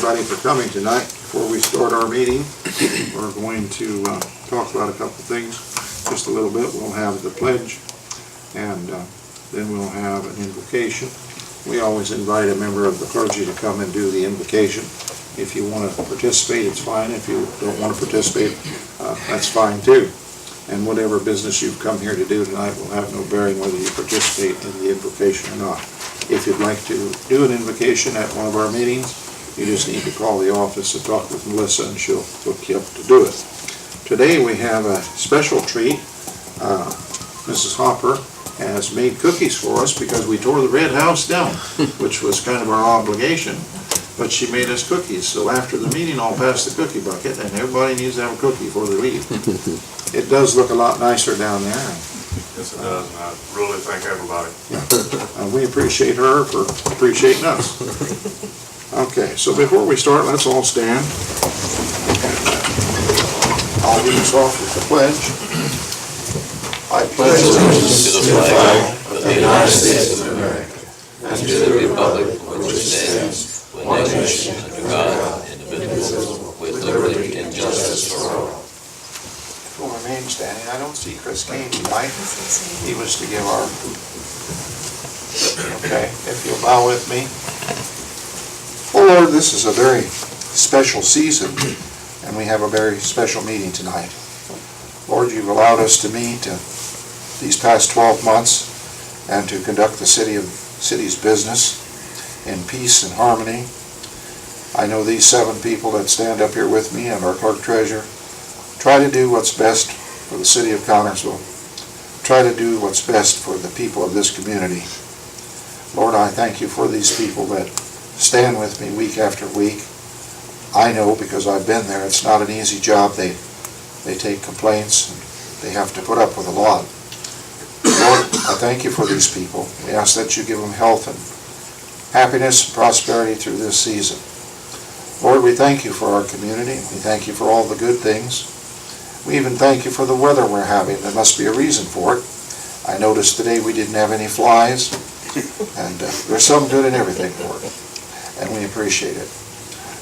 everybody for coming tonight. Before we start our meeting, we're going to talk about a couple things, just a little bit. We'll have the pledge, and then we'll have an invocation. We always invite a member of the clergy to come and do the invocation. If you want to participate, it's fine. If you don't want to participate, that's fine too. And whatever business you've come here to do tonight will have no bearing whether you participate in the invocation or not. If you'd like to do an invocation at one of our meetings, you just need to call the office and talk with Melissa, and she'll hook you up to do it. Today we have a special treat. Mrs. Hopper has made cookies for us because we tore the red house down, which was kind of our obligation. But she made us cookies, so after the meeting I'll pass the cookie bucket, and everybody needs to have a cookie before they leave. It does look a lot nicer down there. Yes, it does, and I really thank everybody. We appreciate her for appreciating us. Okay, so before we start, let's all stand. I'll lead us off with the pledge. I pledge allegiance to the flag of the United States of America and to the republic which stands one nation under God, indivisible, with liberty and justice for all. We'll remain standing. I don't see Chris Kane tonight. He was to give our... Okay, if you'll bow with me. Oh Lord, this is a very special season, and we have a very special meeting tonight. Lord, you've allowed us to meet these past 12 months and to conduct the city's business in peace and harmony. I know these 7 people that stand up here with me and our clerk treasurer try to do what's best for the city of Connersville. Try to do what's best for the people of this community. Lord, I thank you for these people that stand with me week after week. I know because I've been there, it's not an easy job. They take complaints and they have to put up with a lot. Lord, I thank you for these people. We ask that you give them health and happiness and prosperity through this season. Lord, we thank you for our community. We thank you for all the good things. We even thank you for the weather we're having. There must be a reason for it. I noticed today we didn't have any flies, and there's some good in everything, Lord, and we appreciate it.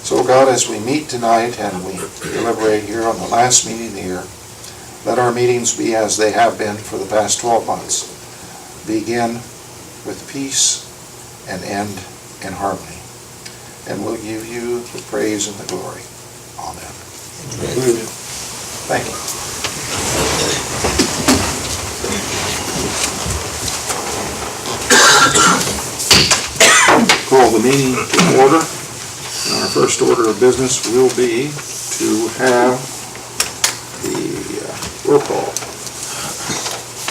So God, as we meet tonight and we deliberate here on the last meeting of the year, let our meetings be as they have been for the past 12 months. Begin with peace and end in harmony. And we'll give you the praise and the glory. Amen. Amen. Thank you. Call the meeting to order. And our first order of business will be to have the roll call.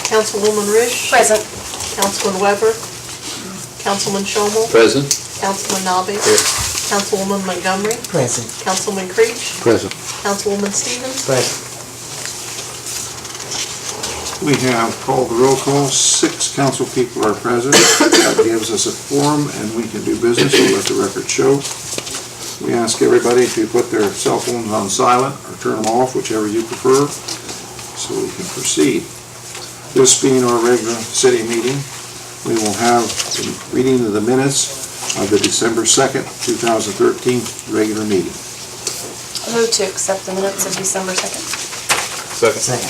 Councilwoman Risch. Present. Councilman Weber. Councilman Schomel. Present. Councilman Nobby. Here. Councilwoman Montgomery. Present. Councilman Creech. Present. Councilwoman Stevens. Present. We have called the roll call. 6 council people are present. That gives us a quorum and we can do business. We'll let the record show. We ask everybody to put their cell phones on silent or turn them off, whichever you prefer, so we can proceed. This being our regular city meeting, we will have the reading of the minutes of the December 2nd, 2013 regular meeting. I move to accept the minutes of December 2nd. Second.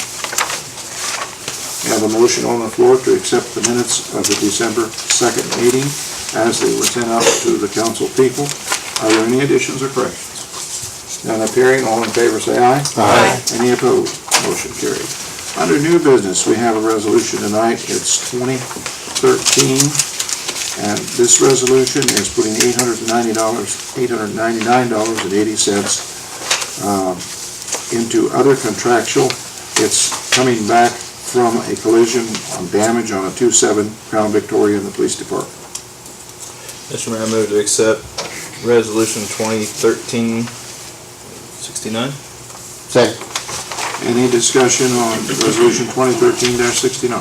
We have a motion on the floor to accept the minutes of the December 2nd meeting as they were sent out to the council people. Are there any additions or corrections? None appearing, all in favor say aye. Aye. Any opposed? Motion carried. Under new business, we have a resolution tonight. It's 2013, and this resolution is putting $899.80 into other contractual. It's coming back from a collision on damage on a 2.7 Crown Victoria in the police department. Mr. Mayor, I move to accept Resolution 2013-69. Second. Any discussion on Resolution 2013-69?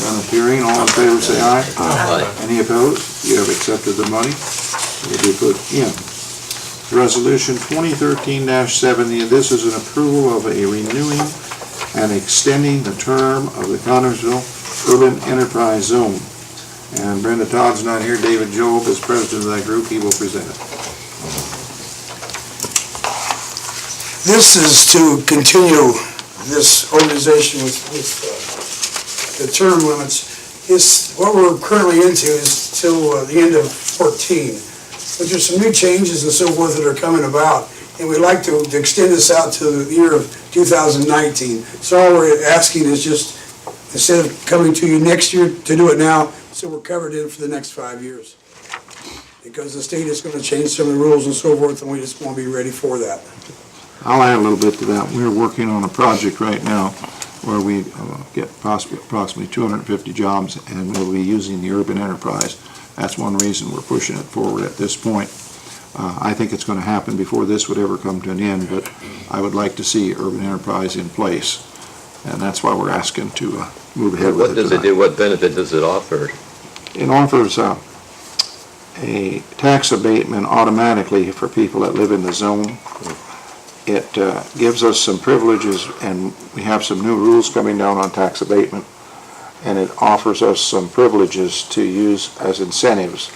None appearing, all in favor say aye. Aye. Any opposed? You have accepted the money. It will be put in. Resolution 2013-70, this is an approval of a renewing and extending the term of the Connersville Urban Enterprise Zone. And Brenda Todd's not here. David Job is president of that group. He will present it. This is to continue this organization with the term limits. What we're currently into is till the end of 14. But there's some new changes and so forth that are coming about, and we'd like to extend this out to the year of 2019. So all we're asking is just, instead of coming to you next year, to do it now, so we're covered in for the next 5 years. Because the state is going to change some of the rules and so forth, and we just want to be ready for that. I'll add a little bit to that. We're working on a project right now where we get approximately 250 jobs, and we'll be using the urban enterprise. That's one reason we're pushing it forward at this point. I think it's going to happen before this would ever come to an end, but I would like to see urban enterprise in place, and that's why we're asking to move ahead with it What does it tonight. do? What benefit does it offer? It offers a tax abatement automatically for people that live in the zone. It gives us some privileges, and we have some new rules coming down on tax abatement, and it offers us some privileges to use as incentives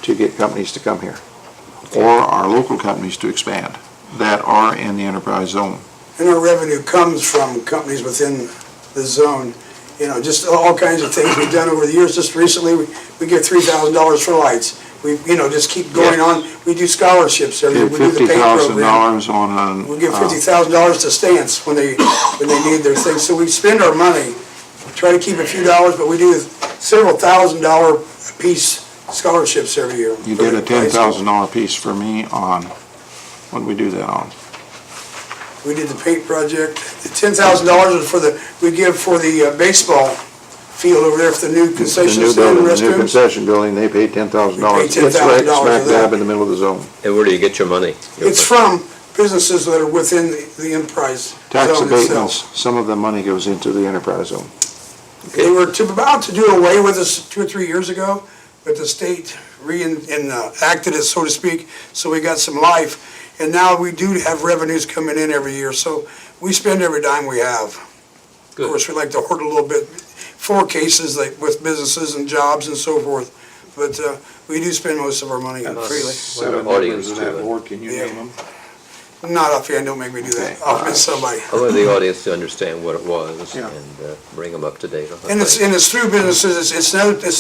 to get companies to come here, or our local companies to expand that are in the enterprise zone. And our revenue comes from companies within the zone. You know, just all kinds of things we've done over the years. Just recently, we give $3,000 for lights. We, just keep going on. We do scholarships every year. Give We do the paint program. $50,000 on We give $50,000 to Stance when they need their things. So we spend our money, try to keep a few dollars, but we do several $1,000 a piece scholarships every year. You did a $10,000 piece for me on, what did we do that on? We did the paint project. The $10,000 is we give for the baseball field over there for the new concession The new stand and building, the new restrooms. concession building, they paid $10,000. We paid $10,000 It's right smack for that. dab in the middle of the zone. And where do you get your money? It's from businesses that are within the enterprise Tax zone abatements, itself. some of the money goes into the enterprise zone. They were about to do away with this 2 or 3 years ago, but the state reenacted it, so to speak, so we got some life. And now we do have revenues coming in every year, so we spend every dime we have. Good. Of course, we like to hoard a little bit for cases like with businesses and jobs and so forth, but we do spend most of our money freely. 7 audience members of to that it. board, can you Yeah. name them? Not offhand, don't make me do that. Okay. I'll miss somebody. I want the audience to understand what it was Yeah. and bring them up to date on it. And it's through businesses, it's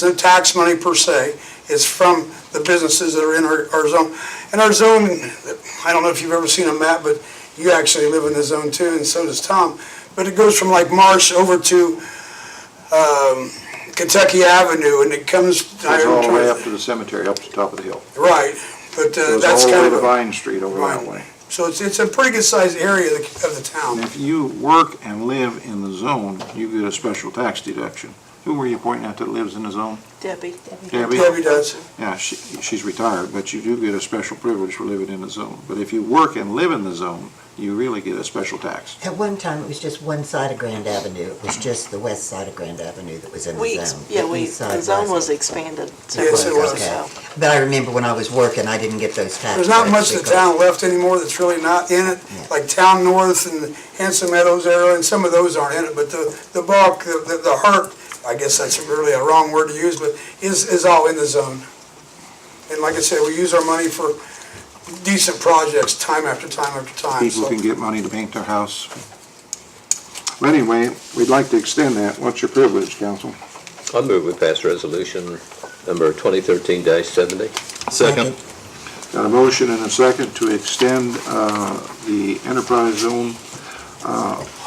no tax money per se, it's from the businesses that are in our zone. And our zone, I don't know if you've ever seen a map, but you actually live in the zone too, and so does Tom. But it goes from like Marsh over to Kentucky Avenue, and it comes. Goes all the way up to the cemetery, up to the top of the hill. Right, but Goes that's all the way kind to of, Vine Street over that Right. way. so it's a pretty good sized area of the town. And if you work and live in the zone, you get a special tax deduction. Who were you pointing at that lives in the zone? Debbie. Debbie? Debbie does. Yeah, she's retired, but you do get a special privilege for living in the zone. But if you work and live in the zone, you really get a special tax. At one time, it was just one side of Grand Avenue. It was just the west side of Grand Avenue that was in the zone. The east side The zone was wasn't. expanded Yes, it several years was. ago. But I remember when I was working, I didn't get those tax There's not breaks much of the because- town left anymore that's really not in it, like Town North and Hanson Meadows area, and some of those aren't in it, but the bulk, the heart, I guess that's really a wrong word to use, but is all in the zone. And like I said, we use our money for decent projects time after time after time. People So can get money to paint their house. But anyway, we'd like to extend that. What's your privilege, council? I move we pass resolution number 2013-70. Second. Got a motion and a second to extend the enterprise zone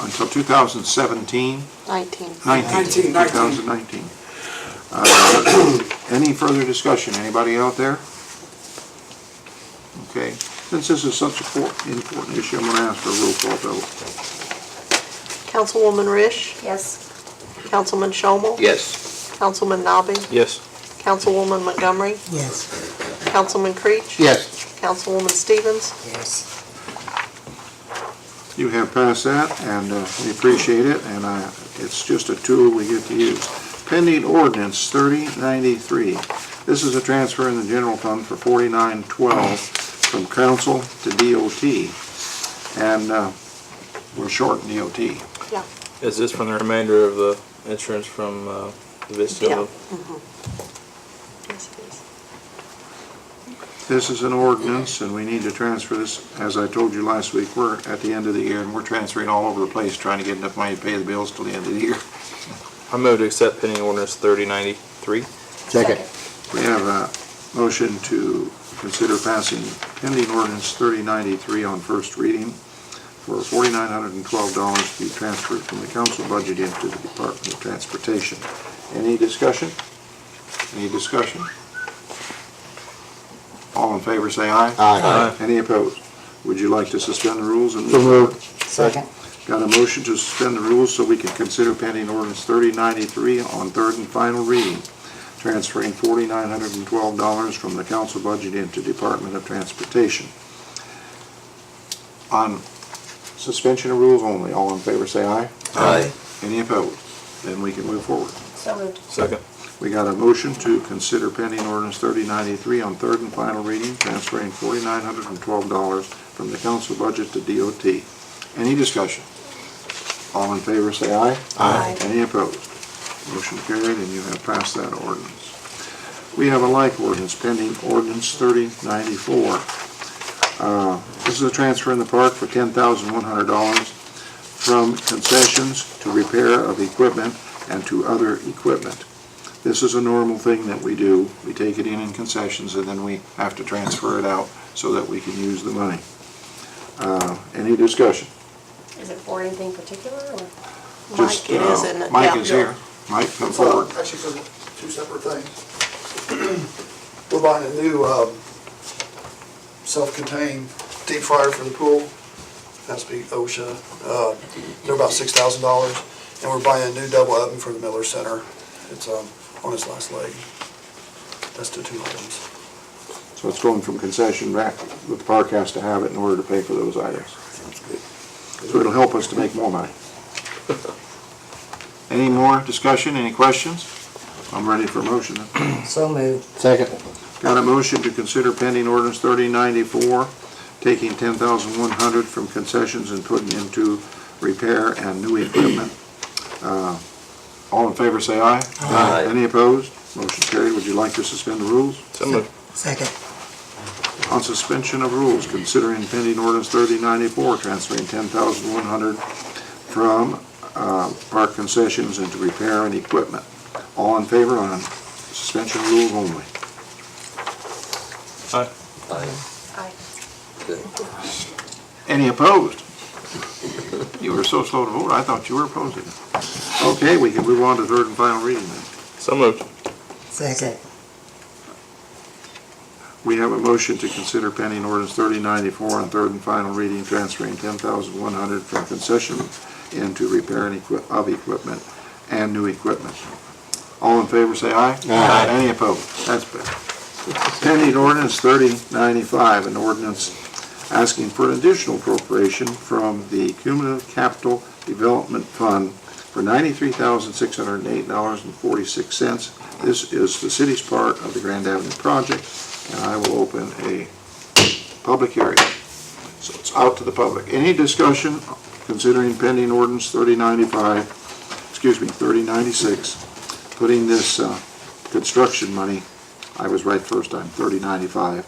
until 2017. 19. 2019. Any further discussion? Anybody out there? Okay. Since this is such an important issue, I'm going to ask for a roll call vote. Councilwoman Rish, Yes. Councilman Shomel, Yes. Councilman Nobby, Yes. Councilwoman Montgomery, Yes, Councilman Creech. Yes. Councilwoman Stevens. yes. You have passed that, and we appreciate it, and it's just a tool we get to use. Pending ordinance 3093. This is a transfer in the general fund for 4912 from council to DOT, and we're short in DOT. Is this from the remainder of the insurance from the Vista? Yeah. Yes, it is. This is an ordinance, and we need to transfer this. As I told you last week, we're at the end of the year, and we're transferring all over the place, trying to get enough money to pay the bills till the end of the year. I move to accept pending ordinance 3093. Second. We have a motion to consider passing pending ordinance 3093 on first reading for $4,912 to be transferred from the council budget into the Department of Transportation. Any discussion? Any discussion? All in favor, say aye. Aye. Any opposed? Would you like to suspend the rules and move forward? Second. Got a motion to suspend the rules so we can consider pending ordinance 3093 on third and final reading, transferring $4,912 from the council budget into Department of Transportation. On suspension of rules only, all in favor say aye. Aye. Any opposed? Then we can move forward. So moved. Second. We got a motion to consider pending ordinance 3093 on third and final reading, transferring $4,912 from the council budget to DOT. Any discussion? All in favor say aye. Aye. Any opposed? Motion carried, and you have passed that ordinance. We have a like ordinance pending, ordinance 3094. This is a transfer in the park for $10,100 from concessions to repair of equipment and to other equipment. This is a normal thing that we do. We take it in concessions, and then we have to transfer it out so that we can use the money. Any discussion? Is it for anything particular, or? Just, Mike, it is, isn't it? Mike Yeah. is here. Mike, come forward. Actually, for two separate things. We're buying a new self-contained deep fryer for the pool. Has to be OSHA. They're about $6,000. And we're buying a new double oven for the Miller Center. It's on its last leg. That's the two items. So it's going from concession back, but the park has to have it in order to pay for those items. So it'll help us to make more money. Any more discussion, any questions? I'm ready for a motion. So moved. Second. Got a motion to consider pending ordinance 3094, taking $10,100 from concessions and putting into repair and new equipment. All in favor say aye. Aye. Any opposed? Motion carried. Would you like to suspend the rules? So moved. Second. On suspension of rules, considering pending ordinance 3094, transferring $10,100 from park concessions into repair and equipment. All in favor on suspension of rules only? Aye. Aye. Aye. Good. Any opposed? You were so slow to vote, I thought you were opposing it. Okay, we can move on to third and final reading then. So moved. Second. We have a motion to consider pending ordinance 3094 on third and final reading, transferring $10,100 from concession into repair and of equipment and new equipment. All in favor say aye. Aye. Any opposed? That's better. Pending ordinance 3095, an ordinance asking for an additional appropriation from the Cumulative Capital Development Fund for $93,608.46. This is the city's part of the Grand Avenue project, and I will open a public hearing. So it's out to the public. Any discussion considering pending ordinance 3096, putting this construction money, I was right first time, 3095,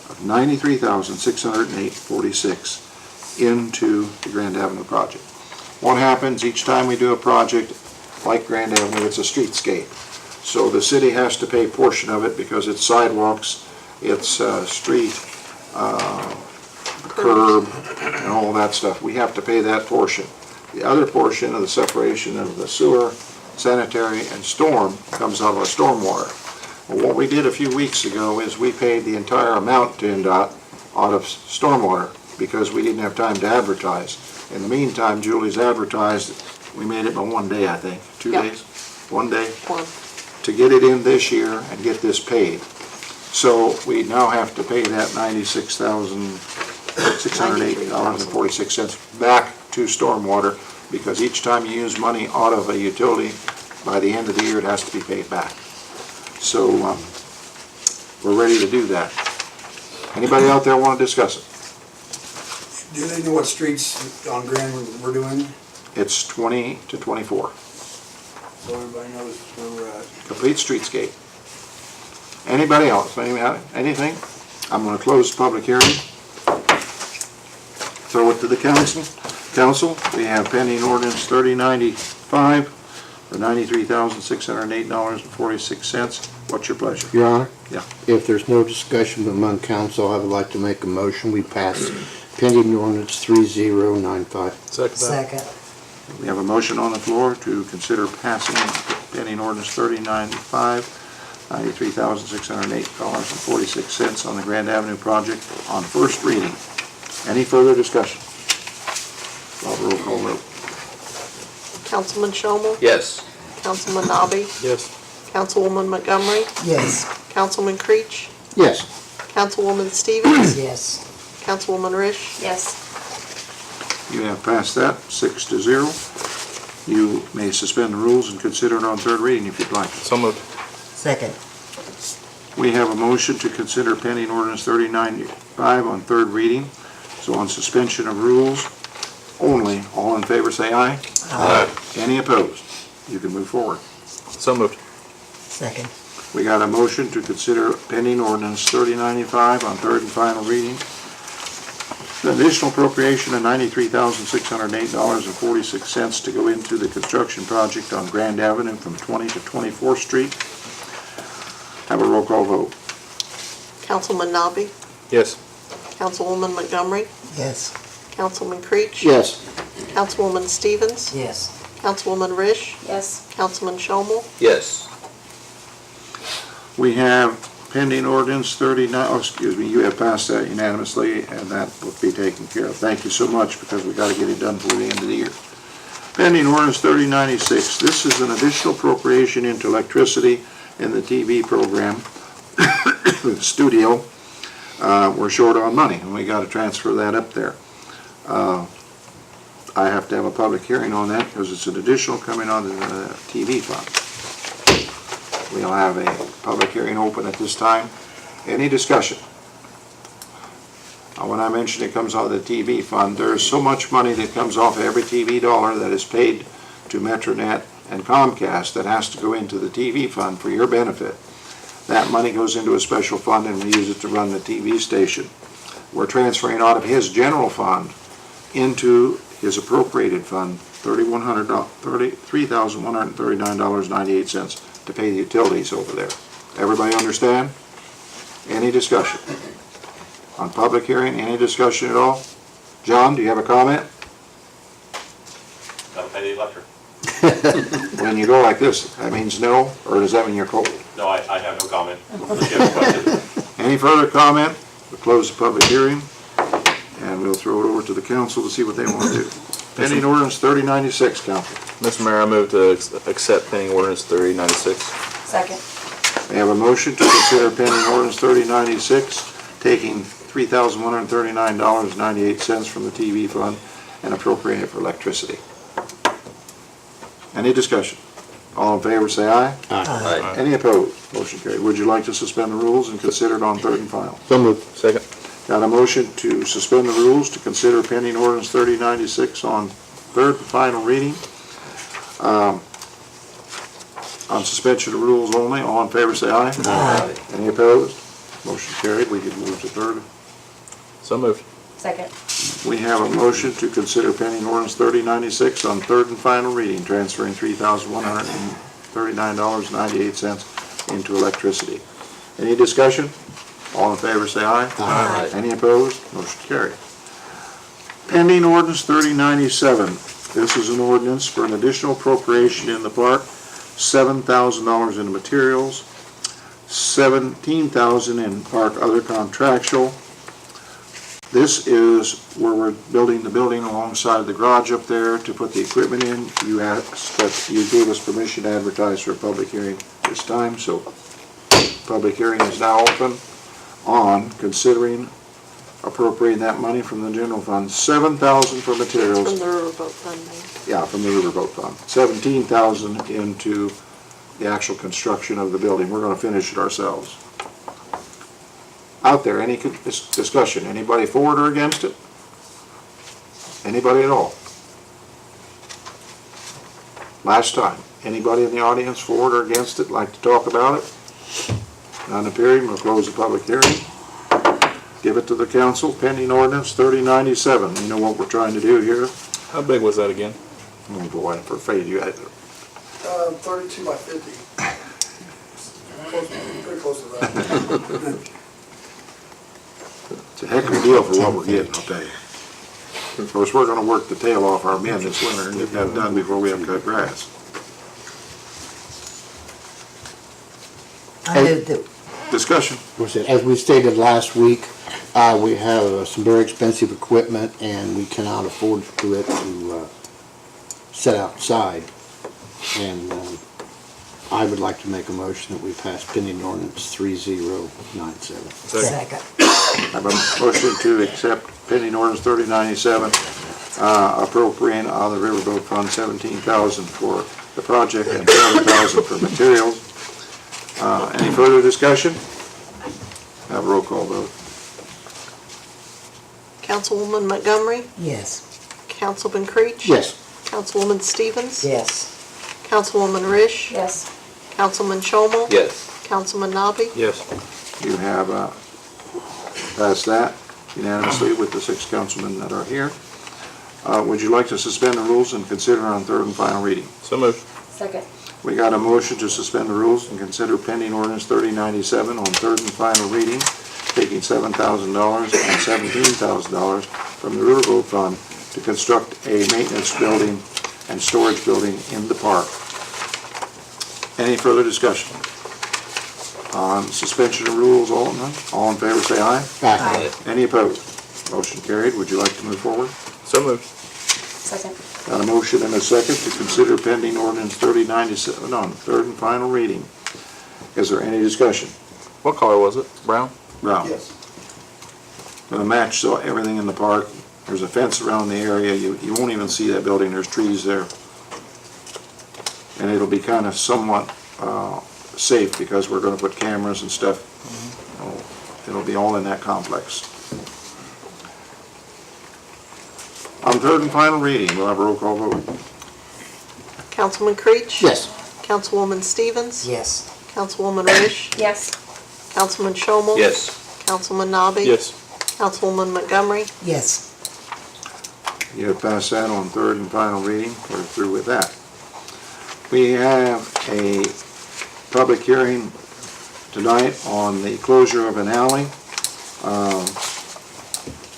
of $93,608.46 into the Grand Avenue project. What happens each time we do a project like Grand Avenue, it's a streetscape. So the city has to pay a portion of it because it's sidewalks, it's street, curb, and all that stuff. We have to pay that portion. The other portion of the separation of the sewer, sanitary, and storm comes out of our stormwater. Well, what we did a few weeks ago is we paid the entire amount to NDOT out of stormwater because we didn't have time to advertise. In the meantime, Julie's advertised, we made it in one day, I think, 2 Yep. days, 1 day, One. to get it in this year and get this paid. So we now have to pay that $96,608.46 back to stormwater because each time you use money out of a utility, by the end of the year, it has to be paid back. So we're ready to do that. Anybody out there want to discuss it? Do they know what streets on Grand we're doing? It's 20 to 24. So everybody knows where we're at. Complete streetscape. Anybody else? Anything? I'm gonna close the public hearing. Throw it to the council. Council, we have pending ordinance 3095 for $93,608.46. What's your pleasure? Your Honor? Yeah. If there's no discussion among council, I would like to make a motion. We pass pending ordinance 3095. Second that. Second. We have a motion on the floor to consider passing pending ordinance 3095, $93,608.46 on the Grand Avenue project on first reading. Any further discussion? Bob, roll call vote. Councilman Shomel? Yes. Councilman Nobby? Yes. Councilwoman Montgomery? Yes. Councilman Creech? Yes. Councilwoman Stevens? Yes. Councilwoman Rish? Yes. You have passed that, 6-0. You may suspend the rules and consider it on third reading if you'd like. So moved. Second. We have a motion to consider pending ordinance 3095 on third reading. So on suspension of rules only, all in favor say aye. Aye. Any opposed? You can move forward. So moved. Second. We got a motion to consider pending ordinance 3095 on third and final reading. The additional appropriation of $93,608.46 to go into the construction project on Grand Avenue from 20 to 24th Street. Have a roll call vote. Councilman Nobby? Yes. Councilwoman Montgomery? Yes. Councilman Creech? Yes. Councilwoman Stevens? Yes. Councilwoman Rish? Yes. Councilman Shomel? Yes. We have pending ordinance 39, you have passed that unanimously, and that will be taken care of. Thank you so much, because we got to get it done before the end of the year. Pending ordinance 3096, this is an additional appropriation into electricity in the TV program, studio. We're short on money, and we got to transfer that up there. I have to have a public hearing on that, because it's an additional coming onto the TV fund. We'll have a public hearing open at this time. Any discussion? When I mentioned it comes out of the TV fund, there's so much money that comes off every TV dollar that is paid to Metronet and Comcast that has to go into the TV fund for your benefit. That money goes into a special fund and we use it to run the TV station. We're transferring out of his general fund into his appropriated fund, $3,139.98 to pay the utilities over there. Everybody understand? Any discussion? On public hearing, any discussion at all? John, do you have a comment? Gotta pay the electric. When you go like this, that means no, or does that mean you're cold? No, I have no comment. If you have a question. Any further comment? We'll close the public hearing, and we'll throw it over to the council to see what they want to do. Pending ordinance 3096, council. Mr. Mayor, I move to accept pending ordinance 3096. Second. We have a motion to consider pending ordinance 3096, taking $3,139.98 from the TV fund and appropriating it for electricity. Any discussion? All in favor, say aye. Aye. Any opposed? Motion carried. Would you like to suspend the rules and consider it on third and final? So moved. Second. Got a motion to suspend the rules to consider pending ordinance 3096 on third and final reading. On suspension of rules only, all in favor say aye. Aye. Any opposed? Motion carried. We can move to third. So moved. Second. We have a motion to consider pending ordinance 3096 on third and final reading, transferring $3,139.98 into electricity. Any discussion? All in favor say aye. Aye. Any opposed? Motion carried. Pending ordinance 3097. This is an ordinance for an additional appropriation in the park, $7,000 in materials, $17,000 in park other contractual. This is where we're building the building alongside the garage up there to put the equipment in. You asked that you gave us permission to advertise for a public hearing this time, so public hearing is now open on considering appropriating that money from the general fund. $7,000 for materials. From the riverboat fund, Mayor. Yeah, from the riverboat fund. $17,000 into the actual construction of the building. We're gonna finish it ourselves. Out there, any discussion? Anybody for it or against it? Anybody at all? Last time. Anybody in the audience for it or against it, like to talk about it? None appearing, we'll close the public hearing. give it to the council pending ordinance 3097. You know what we're trying to do here? How big was that again? Oh boy, for fate, you had, 32 by 50. Pretty close to that. it's a heck of a deal for what we're getting, I'll tell you. Of course, we're gonna work the tail off our men this winter and get that done before we have to cut grass. I move that, Discussion. As we stated last week, we have some very expensive equipment and we cannot afford to do it to set outside. And I would like to make a motion that we pass pending ordinance 3097. second. I have a motion to accept pending ordinance 3097, appropriating on the Riverboat Fund $17,000 for the project and $7,000 for materials. Any further discussion? Have a roll call vote. Councilwoman Montgomery, Yes. Councilman Creech. Yes. Councilwoman Stevens. Yes. Councilwoman Rish. Yes. Councilman Shomel. Yes. Councilman Nabi. Yes. You have passed that unanimously with the 6 councilmen that are here. Would you like to suspend the rules and consider on third and final reading? So moved. Second. We got a motion to suspend the rules and consider pending ordinance 3097 on third and final reading, taking $7,000 and $17,000 from the Riverboat Fund to construct a maintenance building and storage building in the park. Any further discussion? On suspension of rules, all in favor say aye. Aye. Any opposed? Motion carried. Would you like to move forward? So moved. Second. Got a motion and a second to consider pending ordinance 3097 on third and final reading. Is there any discussion? What color was it? Brown? Brown. Yes. Gonna match so everything in the park. There's a fence around the area. You won't even see that building. There's trees there. And it'll be kind of somewhat safe because we're gonna put cameras and stuff. It'll be all in that complex. On third and final reading, we'll have a roll call vote. Councilman Creech. Yes. Councilwoman Stevens. Yes. Councilwoman Rish. Yes. Councilman Shomel. Yes. Councilman Nabi. Yes. Councilwoman Montgomery. Yes. You have passed that on third and final reading. We're through with that. We have a public hearing tonight on the closure of an alley.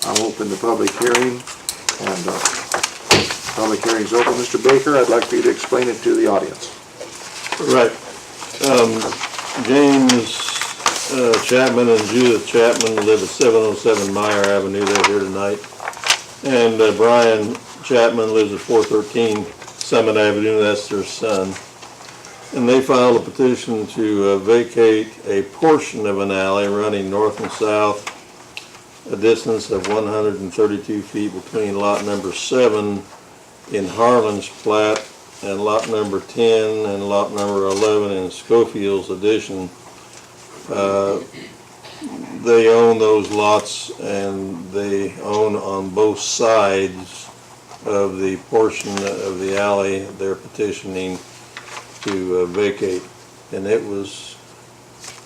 I'll open the public hearing, and public hearing's open. Mr. Baker, I'd like for you to explain it to the audience. Right. James Chapman and Judith Chapman live at 707 Meyer Avenue. They're here tonight. And Brian Chapman lives at 413 Summit Avenue. That's their son. And they filed a petition to vacate a portion of an alley running north and south, a distance of 132 feet between lot number 7 in Harlan's plat and lot number 10 and lot number 11 in Schofield's addition. They own those lots and they own on both sides of the portion of the alley they're petitioning to vacate. And it was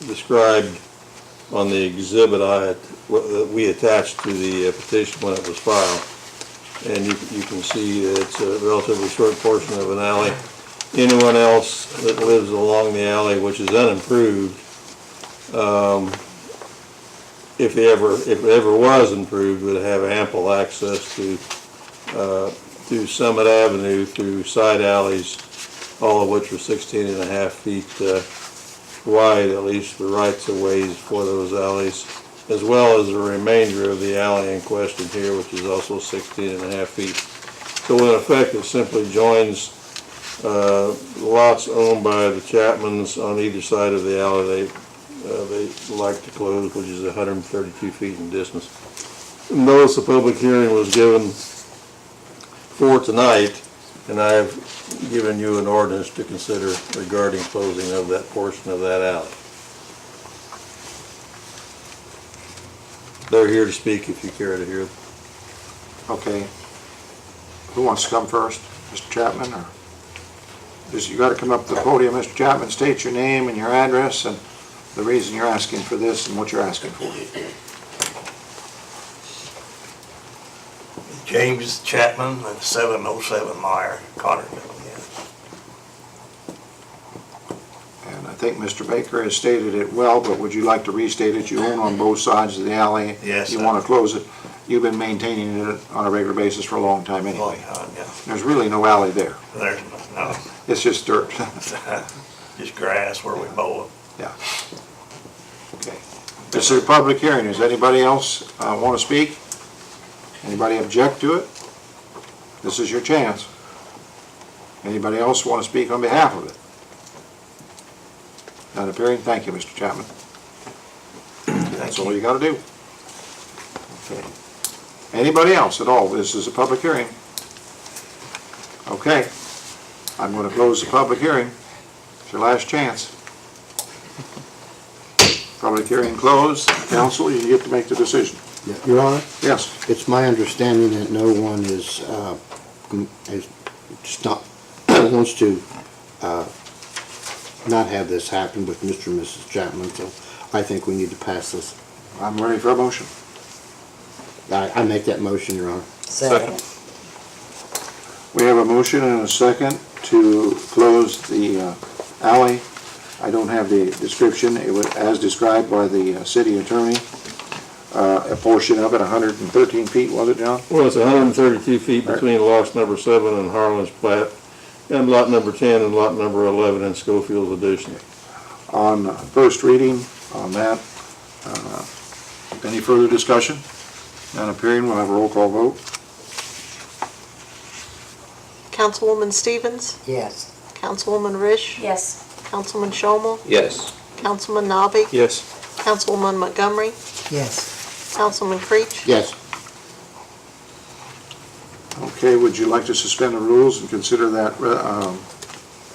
described on the exhibit that we attached to the petition when it was filed. And you can see that it's a relatively short portion of an alley. Anyone else that lives along the alley, which is unimproved, if it ever was improved, would have ample access to Summit Avenue through side alleys, all of which are 16.5 feet wide, at least the rights of ways for those alleys, as well as the remainder of the alley in question here, which is also 16.5 feet. So in effect, it simply joins lots owned by the Chapmans on either side of the alley they like to close, which is 132 feet in distance. Notice the public hearing was given for tonight, and I have given you an ordinance to consider regarding closing of that portion of that alley. They're here to speak if you care to hear them. Okay. Who wants to come first? Mr. Chapman, or? You gotta come up to the podium, Mr. Chapman, state your name and your address and the reason you're asking for this and what you're asking for. James Chapman and 707 Meyer, Connersville. And I think Mr. Baker has stated it well, but would you like to restate it? You own on both sides of the alley. Yes, You I want to close it. You've been maintaining it on a regular basis for a long time anyway. Yeah. There's really no alley there. There's no, It's just dirt. just grass where we mow it. Yeah. Okay. This is a public hearing. Does anybody else want to speak? Anybody object to it? This is your chance. Anybody else want to speak on behalf of it? Not appearing. Thank you, Mr. Chapman. That's all you got to do. Okay. Anybody else at all? This is a public hearing. Okay. I'm going to close the public hearing. It's your last chance. Public hearing closed. Council, you get to make the decision. Yeah, Your Honor, Yes. it's my understanding that no one is just not, wants to not have this happen with Mr. and Mrs. Chapman, so I think we need to pass this. I'm ready for a motion. I make that motion, Your Honor. Second. We have a motion and a second to close the alley. I don't have the description. It was as described by the city attorney. A portion of it, 113 feet, was it, John? Well, it's 132 feet between lots number 7 and Harlan's Plat, and lot number 10 and lot number 11 in Schofield's addition. On first reading on that, any further discussion? None appearing, we'll have a roll call vote. Councilwoman Stevens, Yes. Councilwoman Rish, Yes. Councilman Shomel, Yes. Councilman Nobby, Yes. Councilwoman Montgomery, Yes. Councilman Creech. Yes. Okay, would you like to suspend the rules and consider that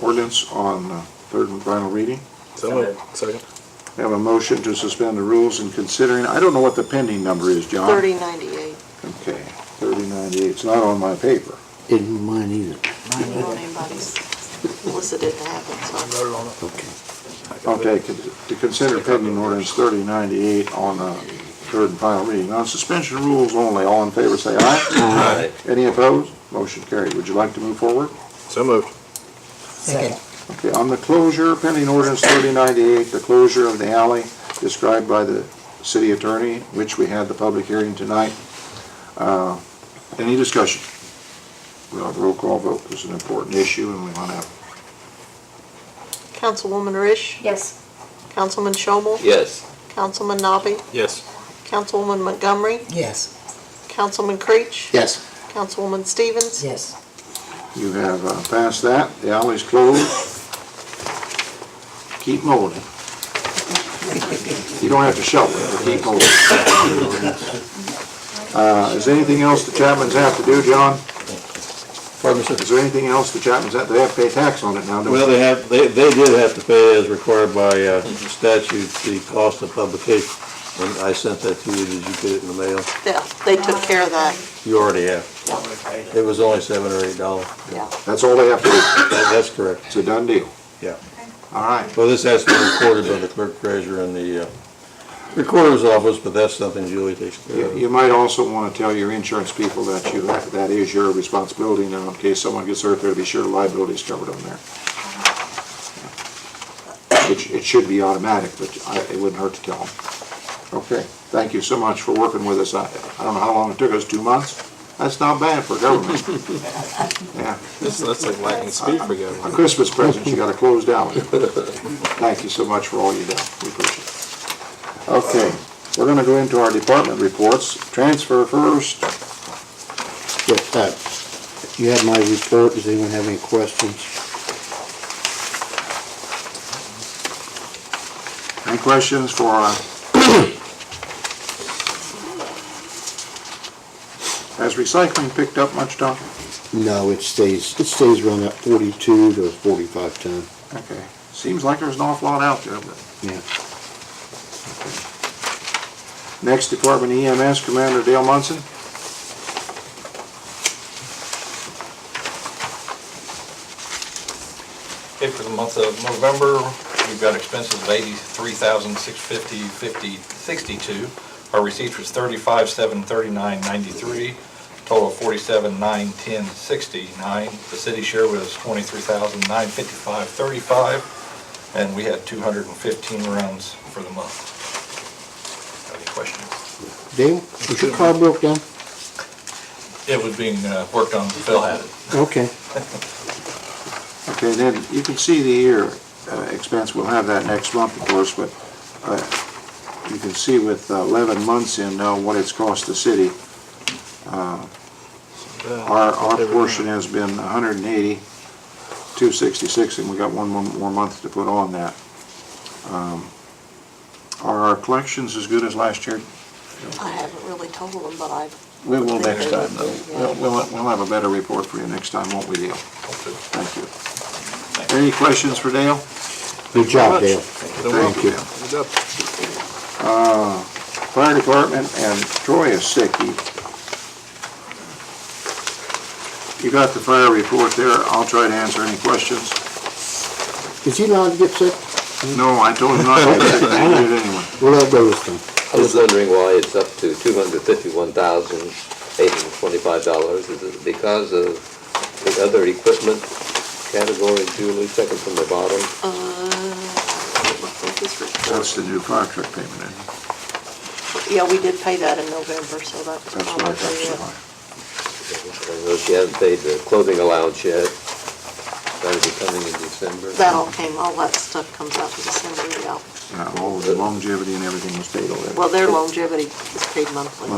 ordinance on third and final reading? So moved. Second. We have a motion to suspend the rules and considering, I don't know what the pending number is, John. 3098. Okay, 3098. It's not on my paper. Isn't mine either. I don't know anybody's, Melissa didn't have it, so. Okay. Okay, to consider pending ordinance 3098 on third and final reading. On suspension of rules only, all in favor say aye. Aye. Any opposed? Motion carried. Would you like to move forward? So moved. Second. Okay, on the closure, pending ordinance 3098, the closure of the alley described by the city attorney, which we had the public hearing tonight. Any discussion? We'll have a roll call vote. This is an important issue and we want to have. Councilwoman Rish, Yes. Councilman Shomel, Yes. Councilman Nobby, Yes. Councilwoman Montgomery, Yes. Councilman Creech, Yes. Councilwoman Stevens. Yes. You have passed that. The alley's closed. Keep mowing it. You don't have to shovel it, but keep mowing it. Is there anything else the Chapmans have to do, John? Pardon me, sir? Is there anything else the Chapmans have, they have to pay tax on it now, don't Well, they? they did have to pay as required by statute, the cost of publication. And I sent that to you. Did you get it in the mail? Yeah, they took care of that. You already have. It was only $7 or $8. Yeah. That's all they have to do. That's correct. It's a done deal. Yeah. All right. Well, this has to be recorded by the clerk treasurer and the recorder's office, but that's something Julie takes care of. You might also want to tell your insurance people that that is your responsibility now in case someone gets hurt there, to be sure the liability is covered on there. It should be automatic, but it wouldn't hurt to tell them. Okay, thank you so much for working with us. I don't know how long it took us, 2 months? That's not bad for government. Yeah. That's like lightning speed for A government. Christmas present, you got a closed alley. Thank you so much for all you do. We appreciate it. Okay, we're gonna go into our department reports. Transfer first. Yes, you had my report. Does anyone have any questions? Any questions for, has recycling picked up much, Tom? No, it stays around that 42 to 45 ton. Okay, seems like there's an awful lot out there, but. Yeah. Next, Department EMS, Commander Dale Munson. Okay, for the month of November, we've got expenses of $83,650.62. Our receipts was $35,739.93. total of $47,910.69. The city share was $23,955.35, and we had 215 runs for the month. Any questions? Dale, was your car broke down? It was being worked on, Phil had it. Okay. Okay, then you can see the year expense, we'll have that next month, of course, but you can see with 11 months in now what it's cost the city. Our portion has been 180, 266, and we got one more month to put on that. Are our collections as good as last year? I haven't really told them, but I. We will think next they time, would though. be, yeah. We'll have a better report for you next time, won't we, Dale? Thank you. Any questions for Dale? Good job, Dale. Thank you. Fire department, and Troy is sick. You got the fire report there. I'll try to answer any questions. Is he allowed to get sick? No, I told him not to get sick. He did it anyway. We'll let go this time. I was wondering why it's up to $251,825. Is it because of the other equipment category, Julie, second from the bottom? That's the new fire truck payment, isn't it? Yeah, we did pay that in November, so that's That's why probably that's it. why. I know she hasn't paid the clothing allowance yet. That'll be coming in December. All that stuff comes out in December, yeah. Yeah, all the longevity and everything was paid already. Well, their longevity is paid monthly.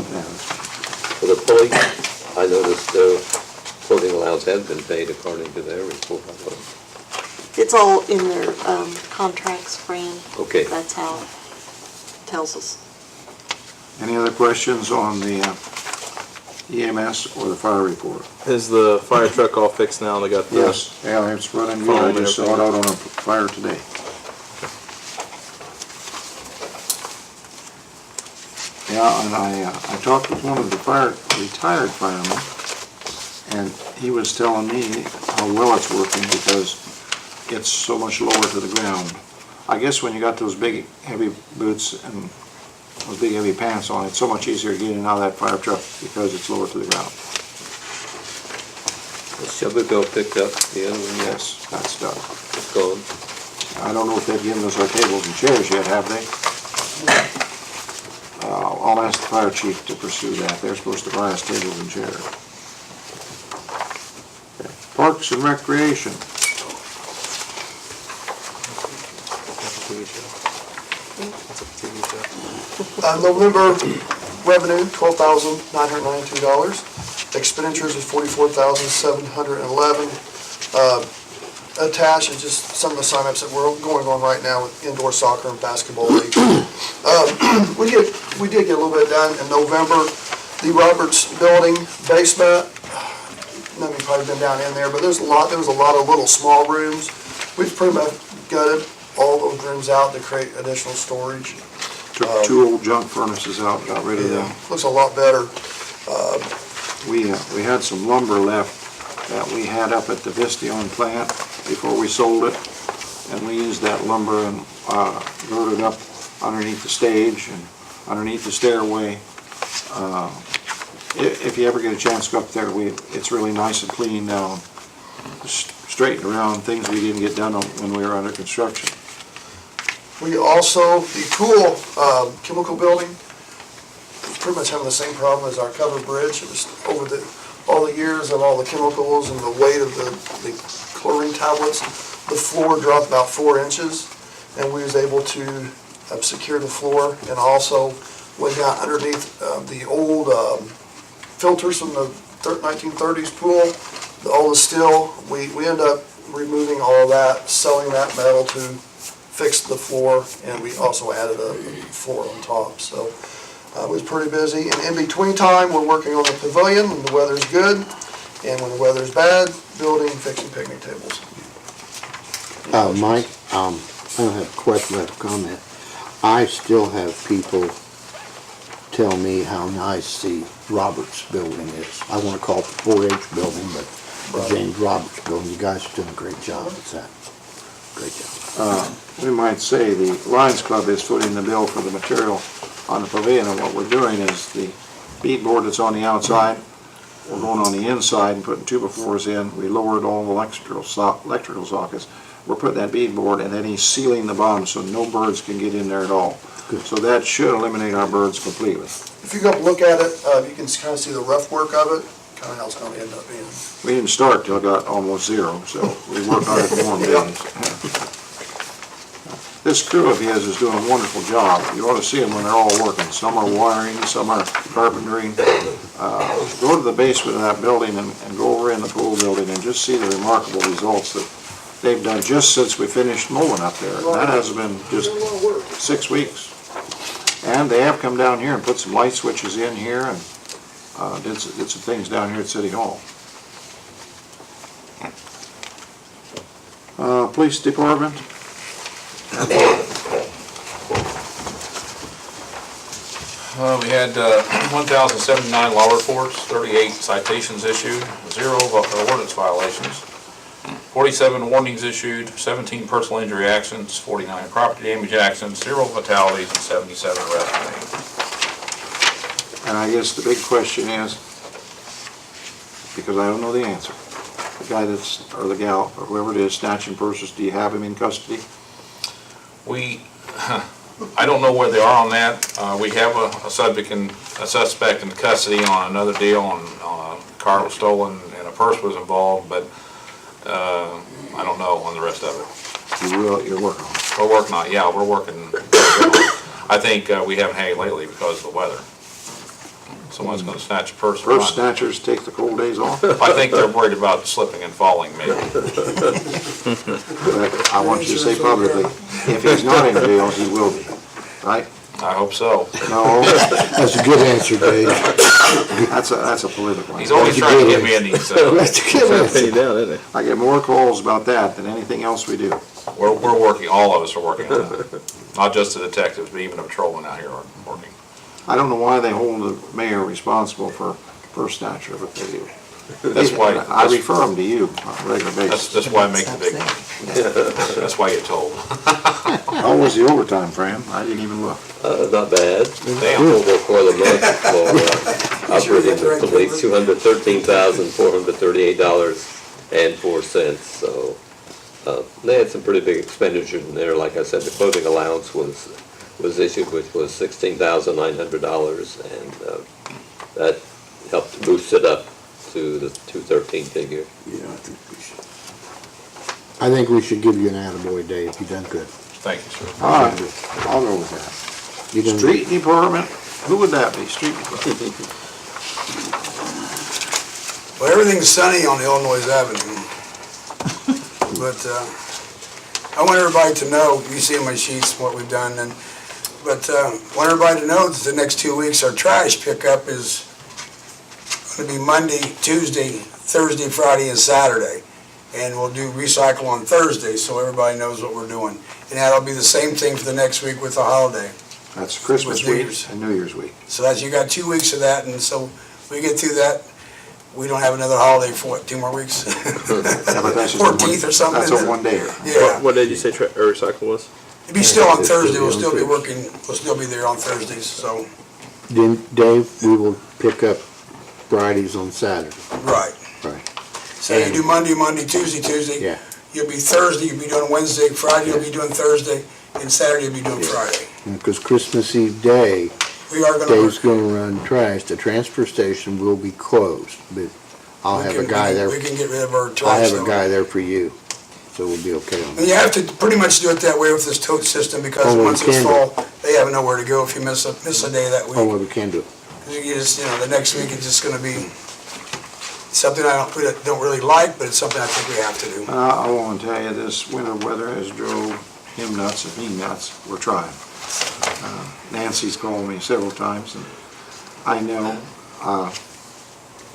For the police, I noticed their clothing allowance has been paid according to their report. It's all in their contracts, Fran. Okay. That's how it tells us. Any other questions on the EMS or the fire report? Is the fire truck all fixed now? They got the... Yes, yeah, it's running good. I just saw it out on a fire today. Yeah, and I talked with one of the retired firemen, and he was telling me how well it's working because it's so much lower to the ground. I guess when you got those big heavy boots and those big heavy pants on, it's so much easier to get in and out of that fire truck because it's lower to the ground. The Shelbyville picked up the other one, Yes, that's done. it's gone. I don't know if they've given us our tables and chairs yet, have they? I'll ask the fire chief to pursue that. They're supposed to buy us tables and chairs. Okay. Parks and Recreation. November revenue, $12,992. Expenditures is $44,711. Attached is just some of the signups that we're going on right now with indoor soccer and basketball league. We did get a little bit done in November. The Roberts Building basement, none of you probably been down in there, but there was a lot of little small rooms. We've pretty much gutted all those rooms out to create additional storage. Took two old junk furnaces out, got rid of them. Looks a lot better. We had some lumber left that we had up at the Vistion plant before we sold it, and we used that lumber and loaded up underneath the stage and underneath the stairway. If you ever get a chance to go up there, it's really nice and clean now. Straightened around things we didn't get done when we were under construction. We also, the pool chemical building, is pretty much having the same problem as our covered bridge. It was over all the years of all the chemicals and the weight of the chlorine tablets, the floor dropped about 4 inches, and we was able to secure the floor, and also went down underneath the old filters from the 1930s pool, all the steel. We ended up removing all that, selling that metal to fix the floor, and we also added a floor on top. So it was pretty busy. And in between time, we're working on the pavilion when the weather's good, and when the weather's bad, building, fixing picnic tables. Mike, I don't have a question, I have a comment. I still have people tell me how nice the Roberts building is. I want to call it the 4-H building, but the James Roberts building. You guys are doing a great job with that. Great job. We might say the Lions Club is footing the bill for the material on the pavilion, and what we're doing is the beadboard that's on the outside, we're going on the inside and putting 2x4s in. We lowered all the electrical sockets. We're putting that beadboard, and then he's sealing the bottom so no birds can get in there at all. So that should eliminate our birds completely. If you go up and look at it, you can kind of see the rough work of it, kind of how it's going to end up being. We didn't start till it got almost 0, so we worked on it for warm days. This crew of his is doing a wonderful job. You ought to see them when they're all working. Some are wiring, some are carpentering. Go to the basement of that building and go over in the pool building and just see the remarkable results that they've done just since we finished mowing up there. And that hasn't been just 6 weeks. And they have come down here and put some light switches in here and did some things down here at City Hall. Police Department. We had 1,079 law reports, 38 citations issued, 0 ordinance violations, 47 warnings issued, 17 personal injury accidents, 49 property damage accidents, 0 fatalities, and 77 arrests made. And I guess the big question is, because I don't know the answer, the guy that's, or the gal, or whoever it is, snatching purses, do you have him in custody? I don't know where they are on that. We have a suspect in custody on another deal, and a car was stolen and a purse was involved, but I don't know on the rest of it. You're working on it? We're working on it, yeah, we're working. I think we haven't had it lately because of the weather. Someone's gonna snatch a purse. Purse snatchers take the cold days off? I think they're worried about slipping and falling, maybe. But I want you to say publicly, if he's not in jail, he will be, right? I hope so. No? That's a good answer, Dave. That's a political answer. He's always trying to get me in these, That's a good answer. down, isn't it? I get more calls about that than anything else we do. we're working, all of us are working on that. Not just the detectives, but even the patrolmen out here are working. I don't know why they hold the mayor responsible for purse snatcher, but they do. That's why. I refer them to you on a regular basis. That's why I make the big money. That's why you're told. How was the overtime, Fran? I didn't even look. Not bad. Damn. For the month for operating the police, $213,438.04. So they had some pretty big expenditures in there. Like I said, the clothing allowance was issued, which was $16,900, and that helped boost it up to the 213 figure. Yeah, I think we should give you an attaboy, Dave. You done good. Thank you, sir. All right, I'll go with that. You done Street Department, who would that be? Street Department? Well, everything's sunny on Illinois Avenue. But I want everybody to know, you see in my sheets what we've done, but I want everybody to know that the next 2 weeks our trash pickup is going to be Monday, Tuesday, Thursday, Friday, and Saturday. And we'll do recycle on Thursday, so everybody knows what we're doing. And that'll be the same thing for the next week with the holiday. That's Christmas With New week Year's. and New Year's week. So that's, you got 2 weeks of that, and so we get through that, we don't have another holiday for what, 2 more weeks? Yeah, but that's just a 14th or something. That's a one-dayer. Yeah. What day did you say recycle was? It'd be still on Thursday, we'll still be working, we'll still be there on Thursdays, so, Then, Dave, we will pick up Fridays on Saturday. right. Right. So you do Monday, Tuesday. Yeah. You'll be Thursday, you'll be doing Wednesday, Friday, you'll be doing Thursday, and Saturday you'll be doing Friday. Because Christmas Eve day, We are gonna Dave's work. gonna run trash. The transfer station will be closed, but I'll have a guy there. We can get rid of our I'll trash. have a though. guy there for you, so we'll be okay on And you have to pretty much do it that way with this tote system, because Oh, well, once we it's can full, they have nowhere to go if you miss a day that Oh, week. well, we can do it. You just, the next week it's just gonna be something I don't really like, but it's something I think we have to do. I want to tell you, this winter weather has drove him nuts and me nuts. We're trying. Nancy's called me several times, and I know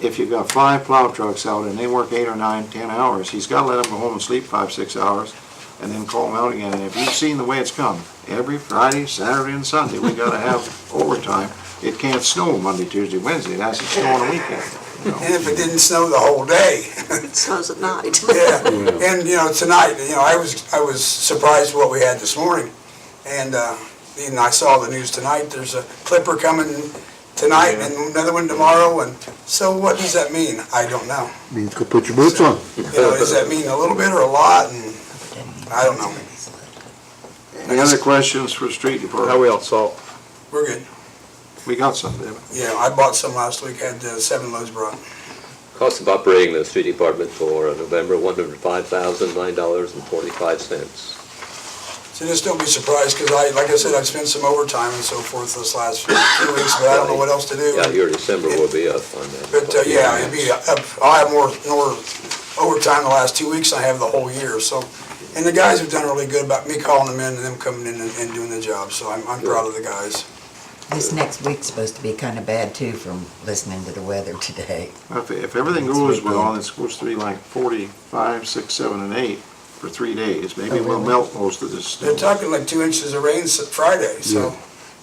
if you've got 5 plow trucks out and they work 8 or 9, 10 hours, he's got to let them go home and sleep 5, 6 hours, and then call them out again. And if you've seen the way it's come, every Friday, Saturday, and Sunday, we got to have overtime. It can't snow Monday, Tuesday, Wednesday. It has to snow on a weekend. And if it didn't snow the whole day. It snows at night. Yeah, and tonight, I was surprised what we had this morning. And I saw the news tonight, there's a clipper coming tonight and another one tomorrow, and so what does that mean? I don't know. Means go put your boots on. You know, does that mean a little bit or a lot? And I don't know. Any other questions for street How department? we on salt? We're good. We got some, David. Yeah, I bought some last week, had 7 loads brought. Cost of operating the street department for November, $105,009.45. So just don't be surprised, because like I said, I've spent some overtime and so forth this last 2 weeks, but I don't know what else to do. Yeah, your December will be up on that. But, yeah, it'd be up, I'll have more overtime the last 2 weeks than I have the whole year, so. And the guys have done really good about me calling them in and them coming in and doing the job, so I'm proud of the guys. This next week's supposed to be kind of bad too from listening to the weather today. If everything goes well, it's supposed to be like 45, 6, 7, and 8 for 3 days. Maybe we'll melt most of this They're snow. talking like 2 inches of rain Friday, so.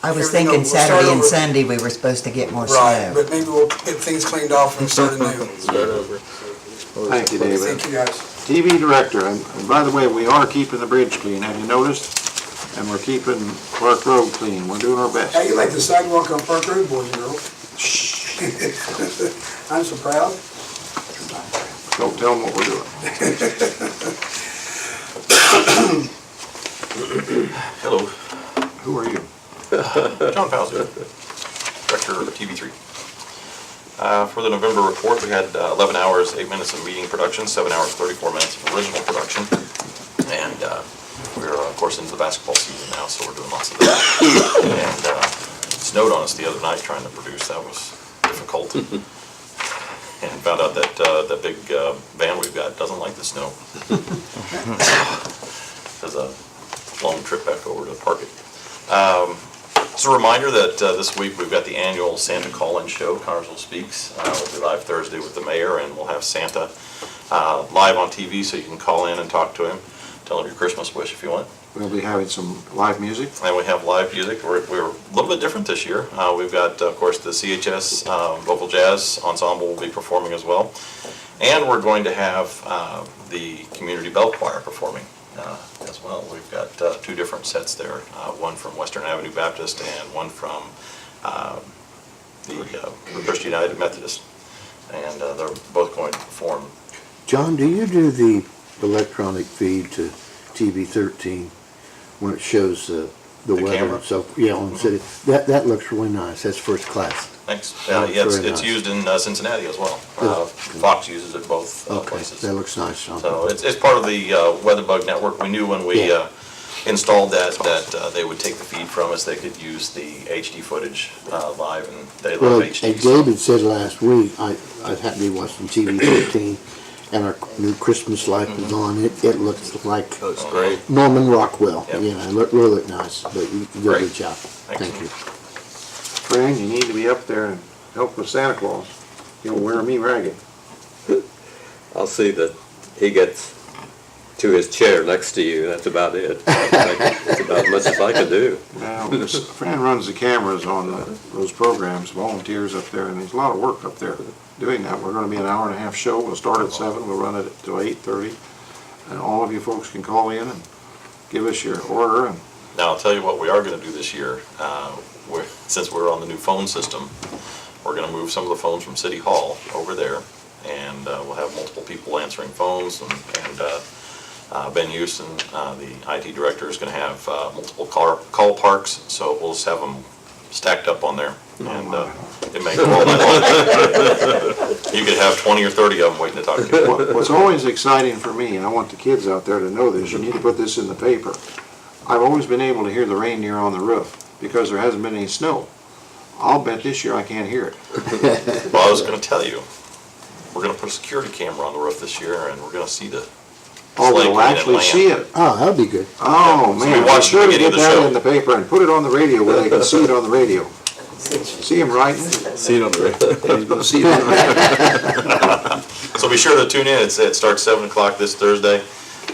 I was Everything thinking will start Saturday and over. Sunday we were supposed to get more Right, snow. but maybe we'll get things cleaned off and start anew. Start over. Thank you, David. Thank you, guys. TV director, and by the way, we are keeping the bridge clean, have you noticed? And we're keeping Park Road clean, we're doing our best. How you like the sidewalk on Park Road, boys and girls? I'm so proud. Don't tell them what we're doing. Hello, Who are you? John Fauser, Director of TV3. For the November report, we had 11 hours, 8 minutes of meeting production, 7 hours, 34 minutes of original production. And we're, of course, into the basketball season now, so we're doing lots of that. And it snowed on us the other night trying to produce. That was difficult. And found out that that big van we've got doesn't like the snow. There's a long trip back over to park it. Just a reminder that this week we've got the annual Santa Call-In Show, Connersville Speaks. We'll be live Thursday with the mayor, and we'll have Santa live on TV, so you can call in and talk to him. Tell him your Christmas wish if you want. We'll be having some live music. And we have live music. We're a little bit different this year. We've got, of course, the CHS Vocal Jazz Ensemble will be performing as well. And we're going to have the Community Bell Choir performing as well. We've got 2 different sets there, one from Western Avenue Baptist and one from the Christian United Methodist. And they're both going to perform. John, do you do the electronic feed to TV 13 when it shows the weather camera? and so, yeah, on the city? That looks really nice. That's first class. Thanks. Oh, Yeah, very it's nice. used in Cincinnati as well. Fox uses it both Okay, places. that looks nice, John. So it's part of the WeatherBug network. We knew when we installed that they would take the feed from us. They could use the HD footage live, and they Well, love HD. and David said last week, I happened to be watching TV 13, and our new Christmas light was on. It looks like Looks great. Norman Rockwell. Yep. You know, it really looked nice, but you did a Great. good job. Thanks. Thank you. Fran, you need to be up there and help with Santa Claus. You'll wear me ragged. I'll see that he gets to his chair next to you, that's about it. That's about as much as I can do. Now, Fran runs the cameras on those programs, volunteers up there, and there's a lot of work up there doing that. We're gonna be an hour-and-a-half show. We'll start at 7, we'll run it till 8:30. And all of you folks can call in and give us your order. And Now, I'll tell you what we are going to do this year. Since we're on the new phone system, we're going to move some of the phones from City Hall over there, and we'll have multiple people answering phones, and Ben Houston, the IT director, is going to have multiple call parks, so we'll just have them stacked up on there, and it may go all night long. You could have 20 or 30 of them waiting to talk to you. what's always exciting for me, and I want the kids out there to know this, you need to put this in the paper. I've always been able to hear the reindeer on the roof because there hasn't been any snow. I'll bet this year I can't hear it. Well, I was going to tell you, we're going to put a security camera on the roof this year, and we're going to see the Oh, sleigh we'll coming in actually land. see it. Oh, that'll be good. Oh, So we man, we watched the should beginning get of the that show. in the paper and put it on the radio where they can see it on the radio. See him writing? See it on the radio. He's gonna see it on the radio. So be sure to tune in. It starts 7 o'clock this Thursday,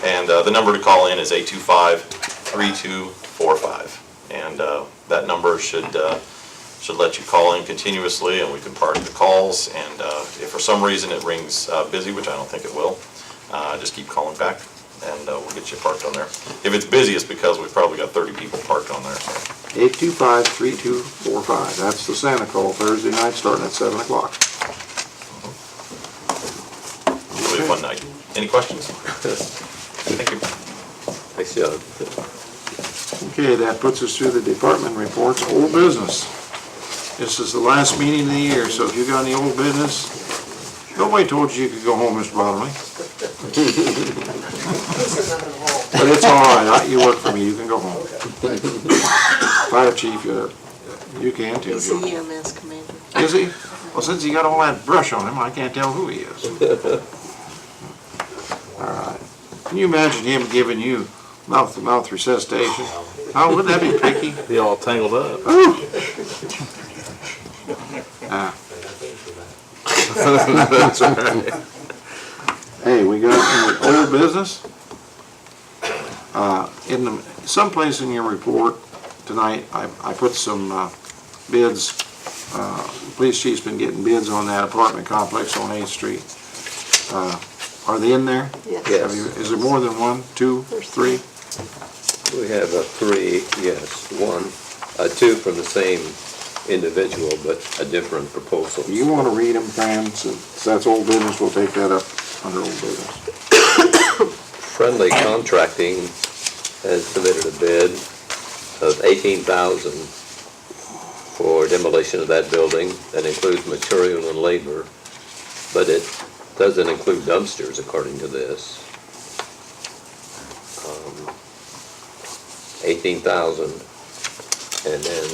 and the number to call in is 825-3245. And that number should let you call in continuously, and we can park the calls. And if for some reason it rings busy, which I don't think it will, just keep calling back, and we'll get you parked on there. If it's busy, it's because we've probably got 30 people parked on there, so. 825-3245, that's the Santa Call Thursday night, starting at 7 o'clock. It'll be a fun night. Any questions? Thank you. Thanks, John. Okay, that puts us through the department reports, old business. This is the last meeting of the year, so if you got any old business, nobody told you could go home, Mr. Bottomley. But it's all right, you work for me, you can go home. Fire chief, you can too. He's the EMS commander. Is he? Well, since he got all that brush on him, I can't tell who he is. All right. Can you imagine him giving you mouth-to-mouth resuscitation? How would that be picky? Be all tangled up. Ah. That's all right. Hey, we got old business. Someplace in your report tonight, I put some bids. Police chief's been getting bids on that apartment complex on 8th Street. Are they in there? Yes. Yes. Is there more than one, two, three? We have three, yes, two from the same individual, but a different proposal. Do you want to read them, Fran? Since that's old business, we'll take that up under old business. Friendly Contracting has submitted a bid of $18,000 for demolition of that building. That includes material and labor, but it doesn't include dumpsters according to this. 18,000, and then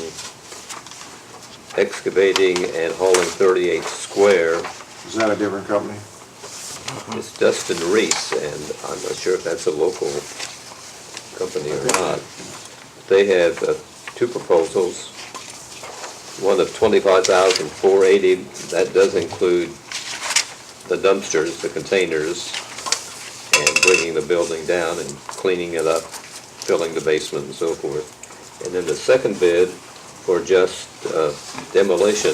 excavating and hauling 38 Square. Is that a different company? It's Dustin Reese, and I'm not sure if that's a local company or not. They have two proposals, one of $25,480. That does include the dumpsters, the containers, and bringing the building down and cleaning it up, filling the basement and so forth. And then the second bid for just demolition,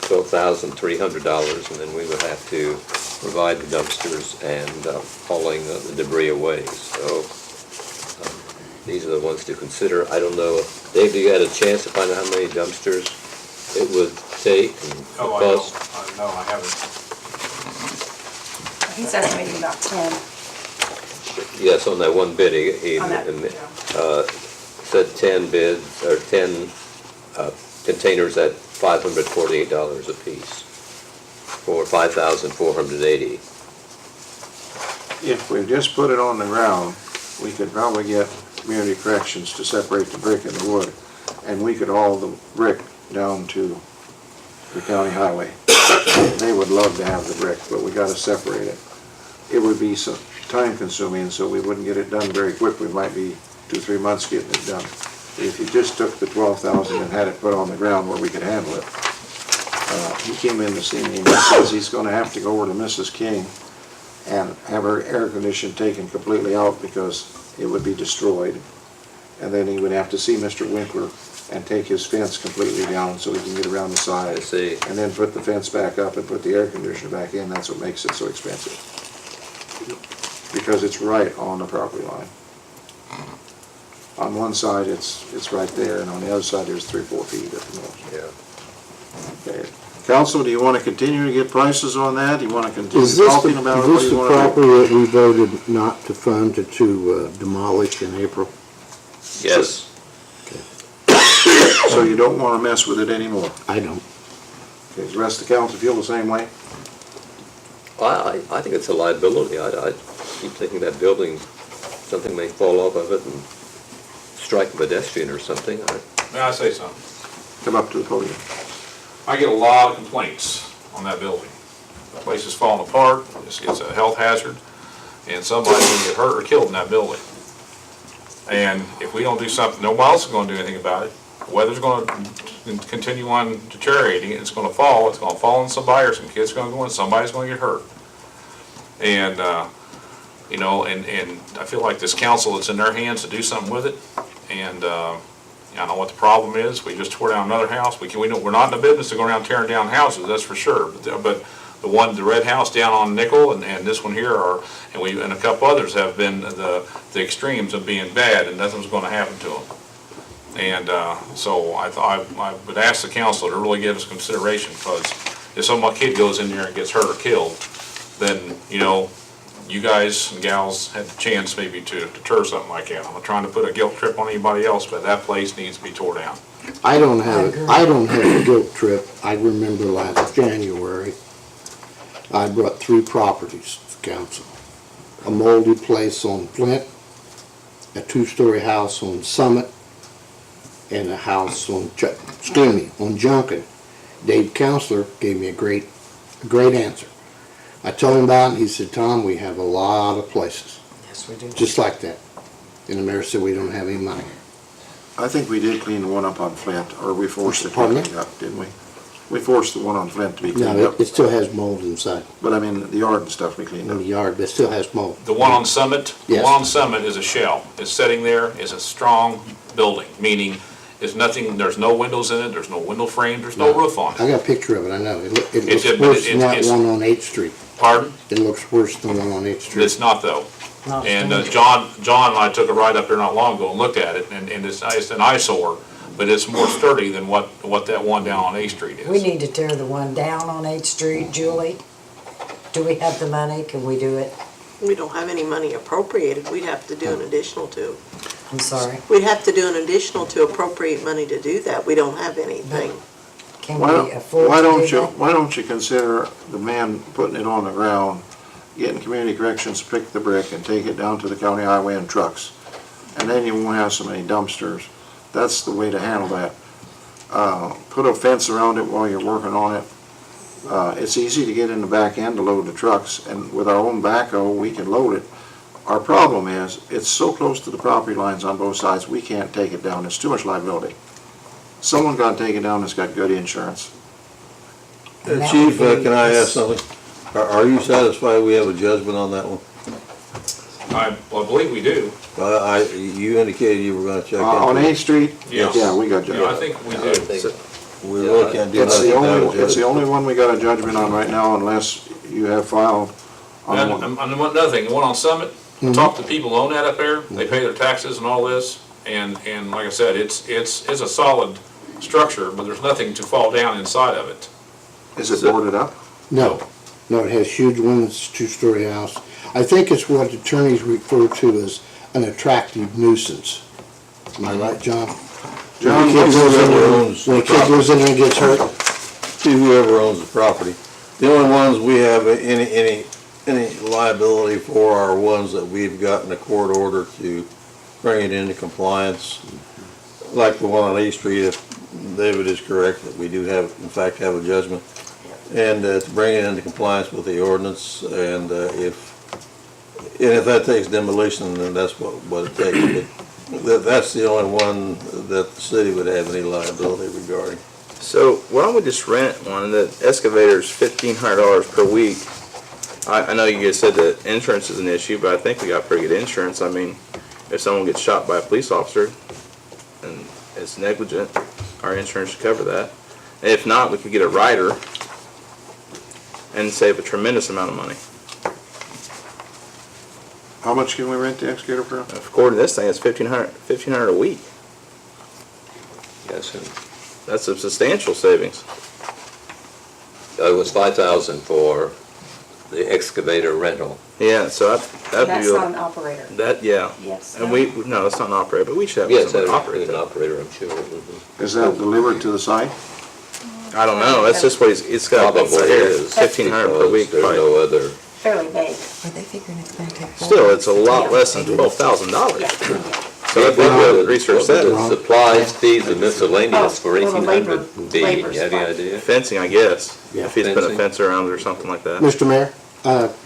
$12,300, and then we would have to provide the dumpsters and hauling the debris away. So these are the ones to consider. I don't know, Dave, you had a chance to find out how many dumpsters it would take and cost? No, I haven't. He's estimating about 10. Yes, on that one bid, he On that, said 10 bids, or 10 containers at $548 apiece, for $5,480. If we just put it on the ground, we could probably get community corrections to separate the brick and the wood, and we could haul the brick down to the county highway. They would love to have the brick, but we gotta separate it. It would be so time consuming, so we wouldn't get it done very quick. We might be 2-3 months getting it done. If you just took the 12,000 and had it put on the ground where we could handle it. He came in to see me and he says he's gonna have to go over to Mrs. King and have her air condition taken completely out because it would be destroyed. And then he would have to see Mr. Winkler and take his fence completely down so he can get around the side. I see. And then put the fence back up and put the air conditioner back in. That's what makes it so expensive. Because it's right on the property line. On one side, it's right there, and on the other side, there's 3-4 feet at the most. Yeah. Okay. Council, do you want to continue to get prices on that? Do you want to continue Is this talking about it? What do you the want to do? property that we voted not to fund to demolish in April? Yes. So you don't want to mess with it anymore? I don't. Okay, does the rest of the council feel the same way? I think it's a liability. I keep thinking that building, something may fall off of it and strike a pedestrian or something. May I say something? Come up to the podium. I get a lot of complaints on that building. The place is falling apart, it's a health hazard, and somebody's gonna get hurt or killed in that building. And if we don't do something, nobody else is gonna do anything about it. The weather's gonna continue on deteriorating, it's gonna fall on somebody, or some kids are gonna go in, somebody's gonna get hurt. And, you know, and I feel like this council, it's in their hands to do something with it. And, I don't know what the problem is. We just tore down another house. We're not in the business to go around tearing down houses, that's for sure. But the Red House down on Nickel and this one here are, and a couple others have been the extremes of being bad and nothing's gonna happen to them. And, so I would ask the council to really give us consideration, because if some kid goes in there and gets hurt or killed, then, you know, you guys and gals had the chance maybe to deter something like that. I'm not trying to put a guilt trip on anybody else, but that place needs to be tore down. I don't have a guilt trip. I remember last January, I brought 3 properties to council. A moldy place on Flint, a 2-story house on Summit, and a house on, on Junkin. Dave Counselor gave me a great answer. I told him about it, he said, Tom, we have a lot of places. Yes, we do. Just like that. And the mayor said we don't have any money. I think we did clean the one up on Flint, or we forced it to be Pardon me? cleaned up, didn't we? We forced the one on Flint to be cleaned No, up. it still has mold inside, But I mean, the yard and stuff we cleaned in up. the yard, but it still has mold. The one on Summit, Yes. the one on Summit is a shell. It's sitting there, is a strong building, meaning there's nothing, there's no windows in it, there's no window frame, there's no roof on I it. got a picture of it, I know. It It's looks a- worse than that it's- one on 8th Street. Pardon? It looks worse than the one on 8th Street. It's not though. Not And standard. John and I took a ride up there not long ago and looked at it, and it's an eyesore, but it's more sturdy than what that one down on 8th Street is. We need to tear the one down on 8th Street, Julie. Do we have the money? Can we do it? We don't have any money appropriated, we'd have to do an additional to. I'm sorry. We'd have to do an additional to appropriate money to do that, we don't have anything. Can Why we afford why to don't do you, that? why don't you consider the man putting it on the ground, getting community corrections, to pick the brick and take it down to the county highway in trucks? And then you won't have so many dumpsters. That's the way to handle that. Put a fence around it while you're working on it. It's easy to get in the back end to load the trucks, and with our own backhoe, we can load it. Our problem is, it's so close to the property lines on both sides, we can't take it down. It's too much liability. Someone got to take it down that's got good insurance. And that Chief, would be- can I ask something? Are you satisfied we have a judgment on that one? I believe we do. You indicated you were gonna check On into 8th it. Street? Yes. Yeah, we got Yeah, I judgment. think we I do. think- We really can't do It's nothing the without a only, it's the judgment. only one we got a judgment on right now, unless you have filed on And, one. and another thing, the one on Summit, I talked to people who own that up there, they pay their taxes and all this, and like I said, it's a solid structure, but there's nothing to fall down inside of it. Is it boarded up? No, it has huge windows, 2-story house. I think it's what attorneys refer to as an attractive nuisance. Am I right, John? John, When a kid goes in there- owns when a kid goes in there and gets hurt, See whoever owns the property. The only ones we have any liability for are ones that we've gotten a court order to bring it into compliance. Like the one on 8th Street, if David is correct, that we do have, in fact, have a judgment. And to bring it into compliance with the ordinance, and if that takes demolition, then that's what it takes. But that's the only one that the city would have any liability regarding. So why don't we just rent one? The excavator's $1,500 per week. I know you guys said that insurance is an issue, but I think we got pretty good insurance. I mean, if someone gets shot by a police officer and it's negligent, our insurance should cover that. And if not, we could get a rider and save a tremendous amount of money. How much can we rent the excavator for? According to this thing, it's $1,500 a week. Yes, and That's a substantial savings. it was 5,000 for the excavator rental. Yeah, so that'd That's be, not an operator. that, yeah. Yes. And no, that's not an operator, but we should have Yes, somebody an operate that. operator, I'm sure. Mhm. Is that delivered to the site? I don't know, that's just what it's got Probably right here, is. 1,500 per week. Because there's no other. Fairly vague. Are they figuring it's gonna take? Still, it's a lot less than $12,000. So I think we have to research What would that. the supplies, fees, and miscellaneous for Oh, well, the 1,800 be? You labor have any supplies. idea? Fencing, I guess, Yeah. if he's put a Fencing. fence around it or something like that. Mr. Mayor,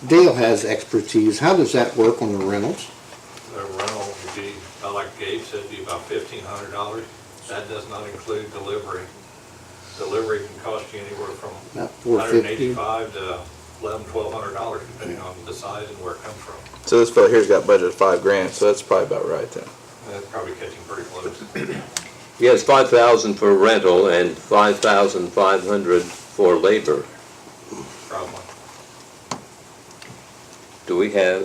Dale has expertise. How does that work on the rentals? The rental would be, like Gabe said, be about $1,500. That does not include delivery. Delivery can cost you anywhere from About $450. $185 to $1,100-$1,200, depending on the size and where it comes from. So this fellow here's got budgeted $5,000, so that's probably about right then. That's probably catching pretty close. He has 5,000 for rental and 5,500 for labor. Probably. Do we have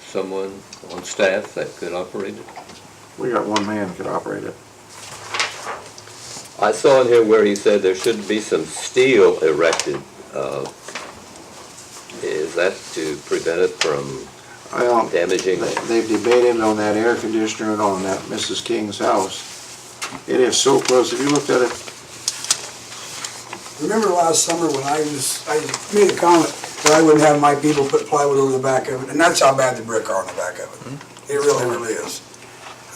someone on staff that could operate it? We got one man that could operate it. I saw in here where he said there should be some steel erected. Is that to prevent it from Well, damaging? they've debated on that air conditioner and on that Mrs. King's house. It is so close. If you looked at it, Remember last summer when I made a comment that I wouldn't have my people put plywood over the back of it, and that's how bad the brick are on the back of it. It really, really is.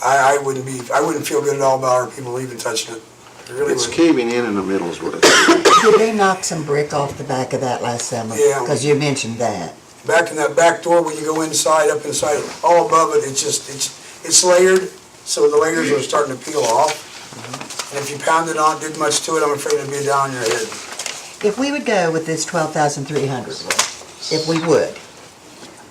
I wouldn't feel good at all about our people even touching it. It really it's wouldn't. caving in the middle is what it is. Did they knock some brick off the back of that last summer? Yeah. Because you mentioned that. Back in that back door, when you go inside, up inside, all above it, it's layered, so the layers are starting to peel off. And if you pounded on, did much to it, I'm afraid it'd be down your head. If we would go with this 12,300, if we would,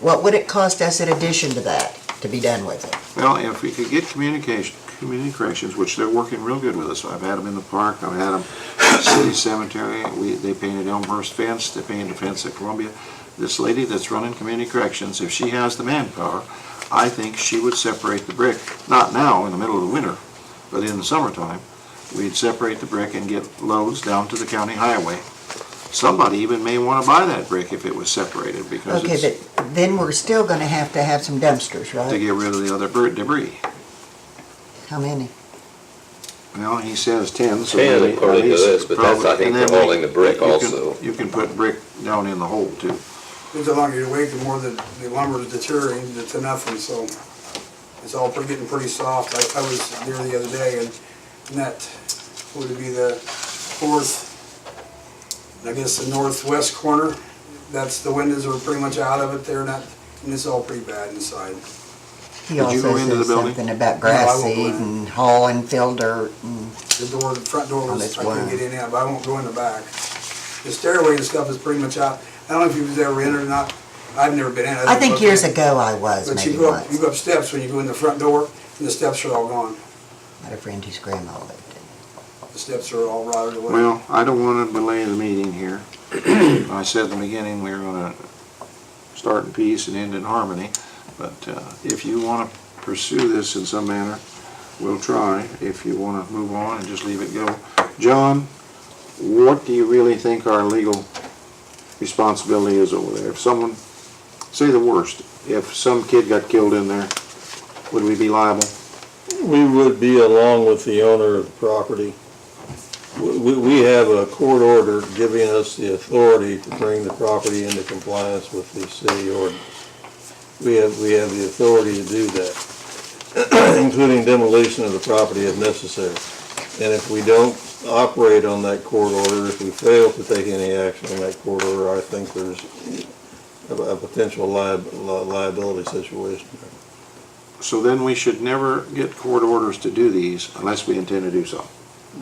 what would it cost us in addition to that to be done with it? Well, if we could get community corrections, which they're working real good with us. I've had them in the park, I've had them City Cemetery. They painted Elmhurst fence, they painted a fence at Columbia. This lady that's running community corrections, if she has the manpower, I think she would separate the brick. Not now, in the middle of the winter, but in the summertime. We'd separate the brick and get loads down to the county highway. Somebody even may want to buy that brick if it was separated, because Okay, it's but then we're still gonna have to have some dumpsters, to right? get rid of the other debris. How many? Well, he says 10, so 10 maybe according at to least this, but that's, I probably- think, and for then hauling the brick you can- also. You can put brick down in the hole too. The longer you wait, the more the lumber is deteriorating to nothing, so it's all getting pretty soft. I was there the other day, and that would be the fourth, I guess the northwest corner. That's, the windows are pretty much out of it there, and it's all pretty bad inside. He Did you go also into the says building? something about No, I grass won't go seed in. and haul and fill dirt and, The front door Oh, was, that's I couldn't wide. get in there, but I won't go in the back. The stairway and stuff is pretty much out. I don't know if you was ever in or not. I've never been in. I think years ago I was, But maybe you once. go up steps when you go in the front door, and the steps are all gone. I had a friend whose grandma lived in. The steps are all rotted away. Well, I don't want to belay the meeting here. I said in the beginning, we were going to start in peace and end in harmony, but if you want to pursue this in some manner, we'll try. If you want to move on and just leave it go. John, what do you really think our legal responsibility is over there? If someone, say the worst, if some kid got killed in there, would we be liable? We would be along with the owner of the property. We have a court order giving us the authority to bring the property into compliance with the city ordinance. We have the authority to do that, including demolition of the property if necessary. And if we don't operate on that court order, if we fail to take any action on that court order, I think there's a potential liability situation there. So then we should never get court orders to do these unless we intend to do so.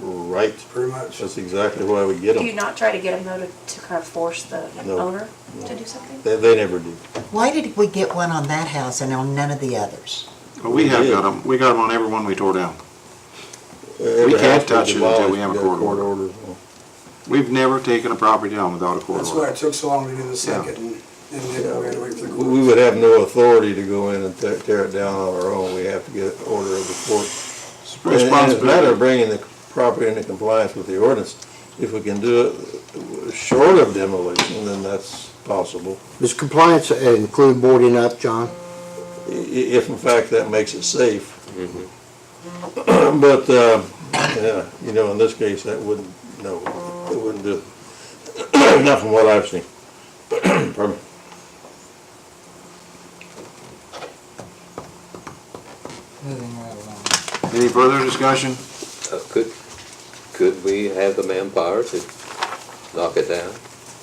Right. Pretty much. That's exactly why we get Do you them. not try to get them though to kind of force the No. owner to do something? They never do. Why did we get one on that house and on none of the others? Well, we have Yeah. got them. We got them on every one we tore down. Every can't house touch it until we demolished, have a got court order. order. We've never taken a property down without a court That's why order. it took so long to do the second, and then we had to wait for the court. We would have no authority to go in and tear it down on our own. We have to get an order of the court. And it's a matter Responsibility. of bringing the property into compliance with the ordinance. If we can do it short of demolition, then that's possible. Does compliance include boarding up, John? If in fact that makes it safe. But, yeah, you know, in this case, that wouldn't, no, it wouldn't do it. Not from what I've seen. Pardon me. Moving right along. Any further discussion? Could we have the manpower to knock it down?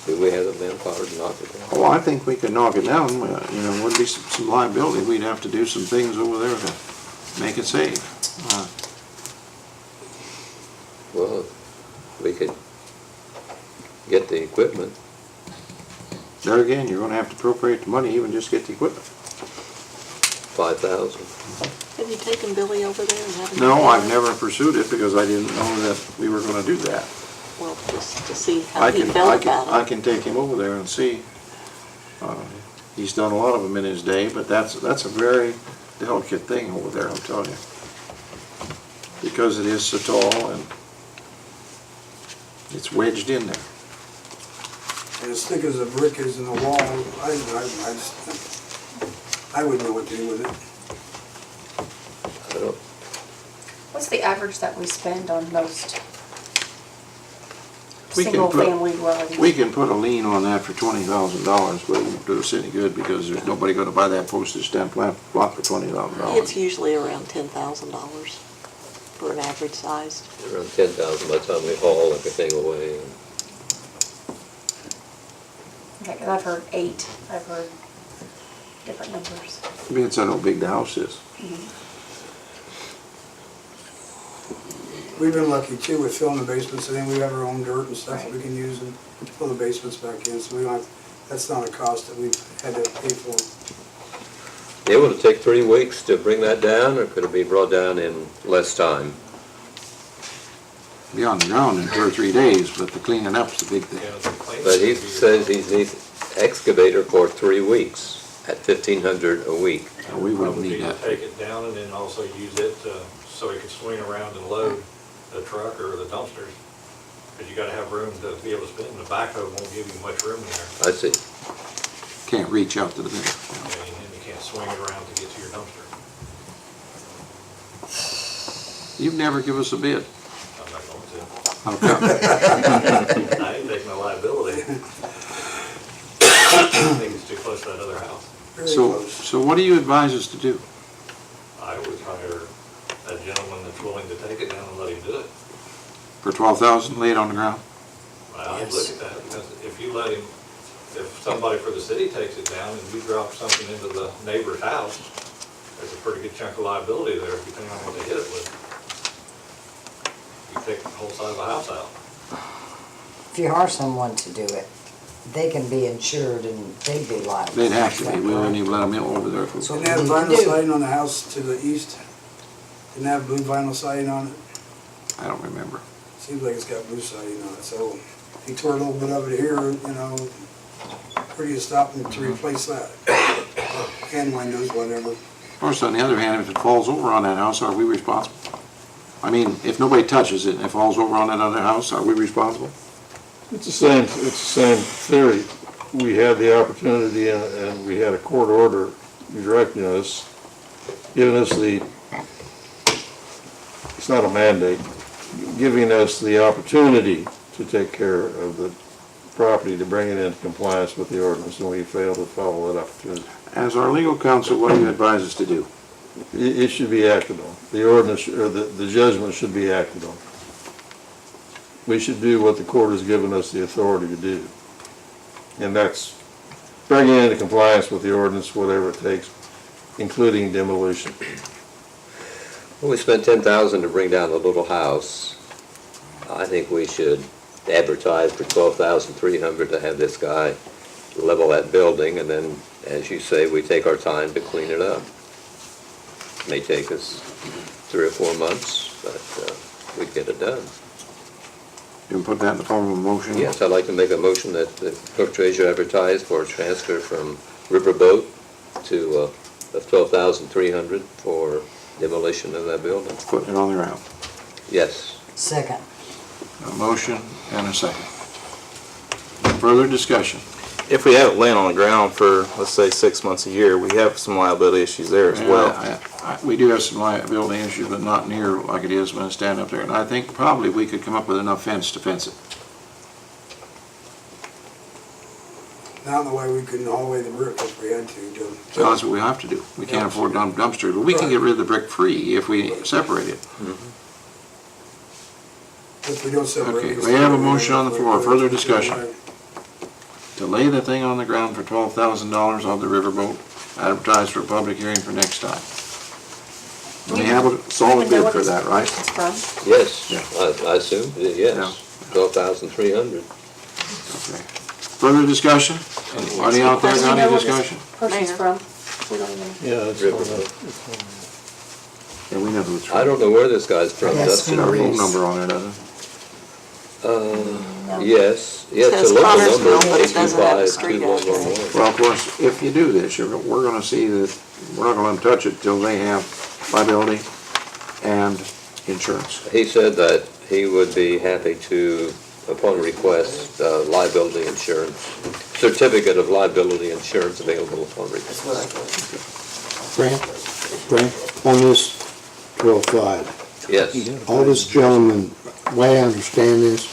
Do we have the manpower to knock it down? Oh, I think we could knock it down. You know, would be some liability. We'd have to do some things over there to make it safe. Well, we could get the equipment. There again, you're gonna have to appropriate the money, even just get the equipment. 5,000. Have you taken Billy over there and had him? No, look I've at it? never pursued it because I didn't know that we were gonna do that. Well, just to see how I he can, felt I can, about I it. can take him over there and see. He's done a lot of them in his day, but that's a very delicate thing over there, I'll tell you. Because it is so tall and it's wedged in there. And as thick as a brick is in the wall, I wouldn't know what to do with it. I don't, What's the average that we spend on most We can put- single-family dwellings? We can put a lien on that for $20,000, but it won't do us any good because there's nobody gonna buy that postage stamp lot for $20,000. It's usually around $10,000 for an average size. around 10,000 by the time we haul everything away. Okay, 'cause I've heard 8, I've heard different numbers. Depends on how big the house is. We've been lucky too with filling the basements, and then we have our own dirt and stuff that we can use and fill the basements back in, so we don't have, that's not a cost that we've had to pay for. It would take 3 weeks to bring that down, or could it be brought down in less time? Be on the ground in 2 or 3 days, but the cleaning up's the big thing. But he says he needs excavator for 3 weeks at $1,500 a week. We wouldn't Probably need to that. take it down and then also use it so he can swing around and load the truck or the dumpsters. Because you gotta have room to be able to spin, the backhoe won't give you much room there. I see. Can't reach out to the bin. And you can't swing it around to get to your dumpster. You've never given us a bid. I'm not going to. How come? I ain't taking no liability. I think it's too close to that other house. Very So, close. so what do you advise us to do? I would hire a gentleman that's willing to take it down and let him do it. For 12,000, lay it on the ground? I'd look at that, because if you let him, if somebody for the city takes it down and you drop something into the neighbor's house, there's a pretty good chunk of liability there, depending on what they hit it with. You take the whole side of the house out. If you hire someone to do it, they can be insured and they'd be liable. They'd have to be, we wouldn't even let them in over there. So didn't have vinyl siding on the house to the east? Didn't have blue vinyl siding on it? I don't remember. Seems like it's got blue siding on it, so he tore a little bit of it here, you know, pretty to stop him to replace that. And windows, whatever. Of course, on the other hand, if it falls over on that house, are we responsible? I mean, if nobody touches it and it falls over on that other house, are we responsible? It's the same theory. We had the opportunity and we had a court order directing us, giving us it's not a mandate, giving us the opportunity to take care of the property, to bring it into compliance with the ordinance, and we failed to follow that opportunity. As our legal counsel, what do you advise us to do? It should be acted on. The ordinance, or the judgment should be acted on. We should do what the court has given us the authority to do. And that's bringing it into compliance with the ordinance, whatever it takes, including demolition. Well, we spent 10,000 to bring down the little house. I think we should advertise for 12,300 to have this guy level that building, and then, as you say, we take our time to clean it up. May take us 3 or 4 months, but we'd get it done. You can put that in the form of a motion? Yes, I'd like to make a motion that the clerk treasurer advertise for a transfer from Riverboat to of 12,300 for demolition of that building. Putting it on the ground. Yes. Second. A motion and a second. Further discussion? If we have it laying on the ground for, let's say, 6 months a year, we have some liability issues there as well. We do have some liability issues, but not near like it is when it's standing up there. And I think probably we could come up with enough fence to fence it. Not in the way we couldn't haul away the brick if we had to. So that's what we have to do. We can't afford dumpsters, but we can get rid of the brick free if we separate it. If we don't separate. Okay, we have a motion on the floor. Further discussion? To lay the thing on the ground for $12,000 on the riverboat, advertised for a public hearing for next time. We have a solid bid for that, right? Yes, Yeah. I assume, yes, 12,300. Okay. Further discussion? Anybody out there got any discussion? Person's from, we don't even. Yeah, it's Riverboat. Yeah, we know who it's from. I don't know where this guy's from, Yes, Dustin. Got a phone Reeves. number on it, doesn't it? Yes, it's Says a local Connersville, number, but it doesn't have a street address. 825-2111. Well, of course, if you do this, we're gonna see that, we're not gonna let them touch it till they have liability and insurance. He said that he would be happy to, upon request, liability insurance, certificate of liability insurance available upon request. Brant, on this 12.5, Yes, all this gentleman, the way I understand this,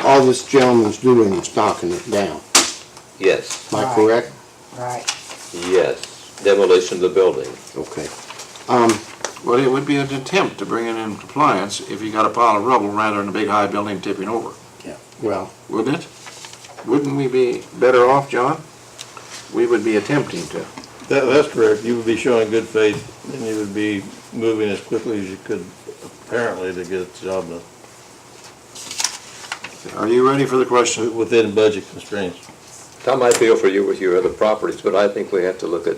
all this gentleman's doing is knocking it down. yes, Am I correct? Right. yes, demolition of the building. Okay. Well, it would be an attempt to bring it in compliance if you got a pile of rubble rather than a big high building tipping over, Well, wouldn't it? Wouldn't we be better off, John? We would be attempting to. That's correct. You would be showing good faith, and you would be moving as quickly as you could, apparently, to get the job done, Are you ready for the question? within budget constraints. Tom, I feel for you with your other properties, but I think we have to look at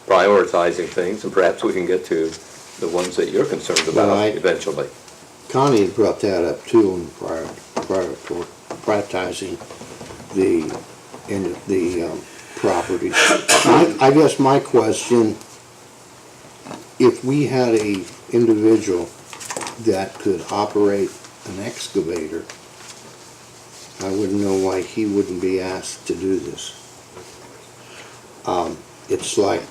prioritizing things, and perhaps we can get to the ones that you're concerned about Right. eventually. Connie had brought that up too on prioritizing the property. I guess my question, if we had a individual that could operate an excavator, I wouldn't know why he wouldn't be asked to do this. It's like,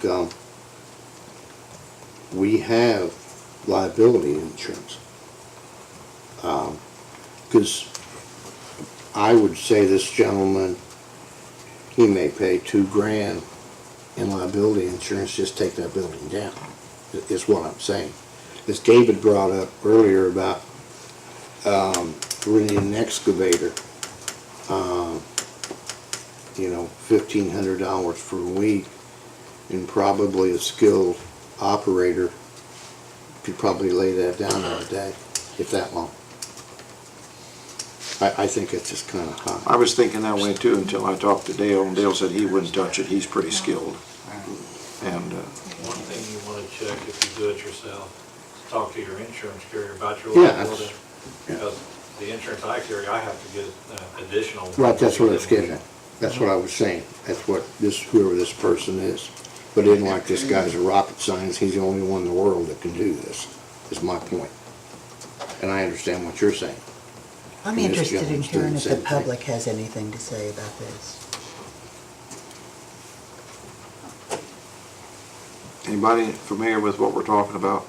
we have liability insurance. Because I would say this gentleman, he may pay $2,000 in liability insurance, just take that building down, is what I'm saying. As David brought up earlier about renting an excavator, $1,500 for a week, and probably a skilled operator could probably lay that down in a day, if that long. I think it's just kind of high. I was thinking that way too until I talked to Dale, and Dale said he wouldn't touch it, he's pretty skilled. And, One thing you want to check if you do it yourself, is talk to your insurance carrier about your Yeah, liability. Because the insurance I carry, I have to get additional. Right, that's what I was getting at. That's what I was saying. That's what whoever this person is. But it isn't like this guy's a rocket science, he's the only one in the world that can do this, is my point. And I understand what you're saying. I'm And this interested in gentleman's doing hearing the if the same thing. public has anything to say about this. anybody familiar with what we're talking about?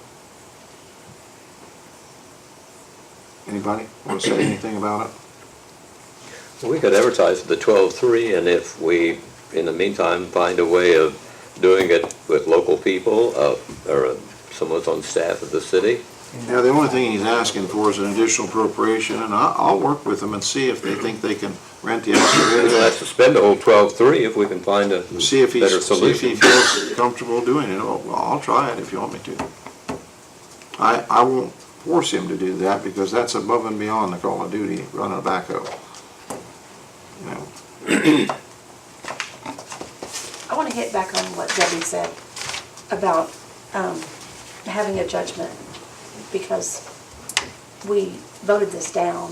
Anybody want to say anything about it? We could advertise the 12-3, and if we, in the meantime, find a way of doing it with local people, or someone's on staff of the city. Yeah, the only thing he's asking for is an additional appropriation, and I'll work with them and see if they think they can rent the We don't excavator. have to spend the whole 12-3 if we can find a See if better see if he solution. feels comfortable doing it. Oh, well, I'll try it if you want me to. I won't force him to do that because that's above and beyond the Call of Duty, running a backhoe. You know, I want to get back on what Debbie said about having a judgment, because we voted this down.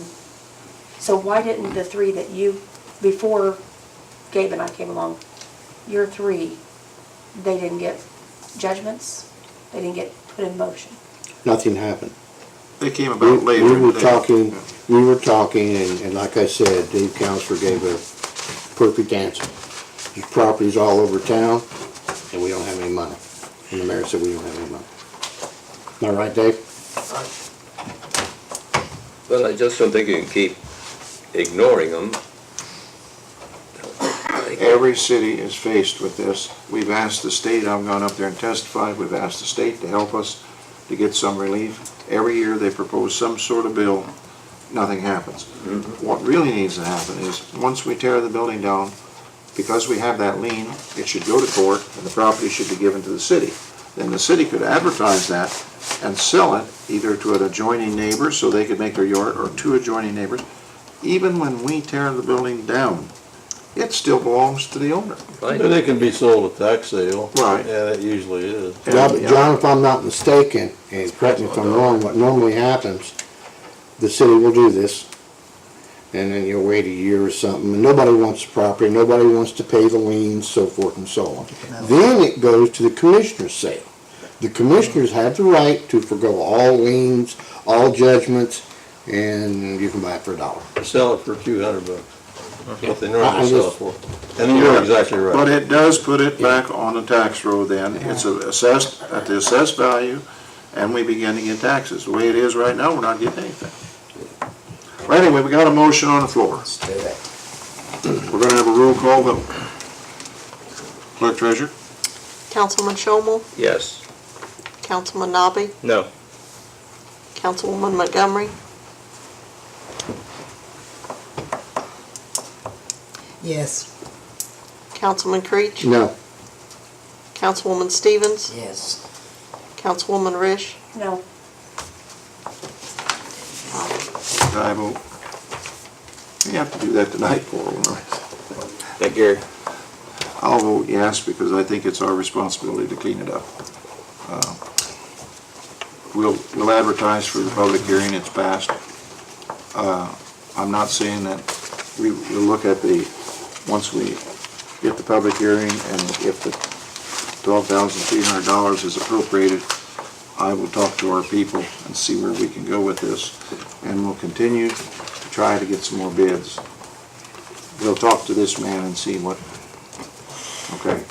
So why didn't the three that you, before Gabe and I came along, your three, they didn't get judgments? They didn't get put in motion? Nothing happened. they came about later. We were talking, and like I said, Dave Counselor gave a perfect answer. There's properties all over town, and we don't have any money. And the mayor said we don't have any money. Am I right, Dave? Well, I just don't think you can keep ignoring them. Every city is faced with this. We've asked the state, I've gone up there and testified, we've asked the state to help us to get some relief. Every year they propose some sort of bill, nothing happens. What really needs to happen is, once we tear the building down, because we have that lien, it should go to court and the property should be given to the city. Then the city could advertise that and sell it either to an adjoining neighbor so they could make their yard, or two adjoining neighbors. Even when we tear the building down, it still belongs to the owner. Right? But it can be sold at tax sale. Right. Yeah, it usually is. John, if I'm not mistaken, and correct me if I'm wrong, what normally happens, the city will do this, and then you wait a year or something, and nobody wants the property, nobody wants to pay the liens, so forth and so on. Then it goes to the commissioner's sale. The commissioners have the right to forgo all liens, all judgments, and you can buy it for $1. Sell it for $200, what they I normally sell it just- for. And you're exactly right. But it does put it back on the tax roll then. It's assessed at the assessed value, and we begin to get taxes. The way it is right now, we're not getting anything. Well, anyway, we got a motion on the floor. Let's do it. We're gonna have a roll call vote. Clerk Treasurer? Councilman Shomel, Yes. Councilman Nobby, No. Councilwoman Montgomery, Yes. Councilman Creech, No, Councilwoman Stevens, Yes. Councilwoman Rish, No, I vote. You have to do that tonight for them, right? Thank Gary. I'll vote yes, because I think it's our responsibility to clean it up. We'll advertise for the public hearing, it's passed. I'm not saying that we'll look at once we get the public hearing, and if the $12,300 is appropriated, I will talk to our people and see where we can go with this, and we'll continue to try to get some more bids. We'll talk to this man and see what, okay,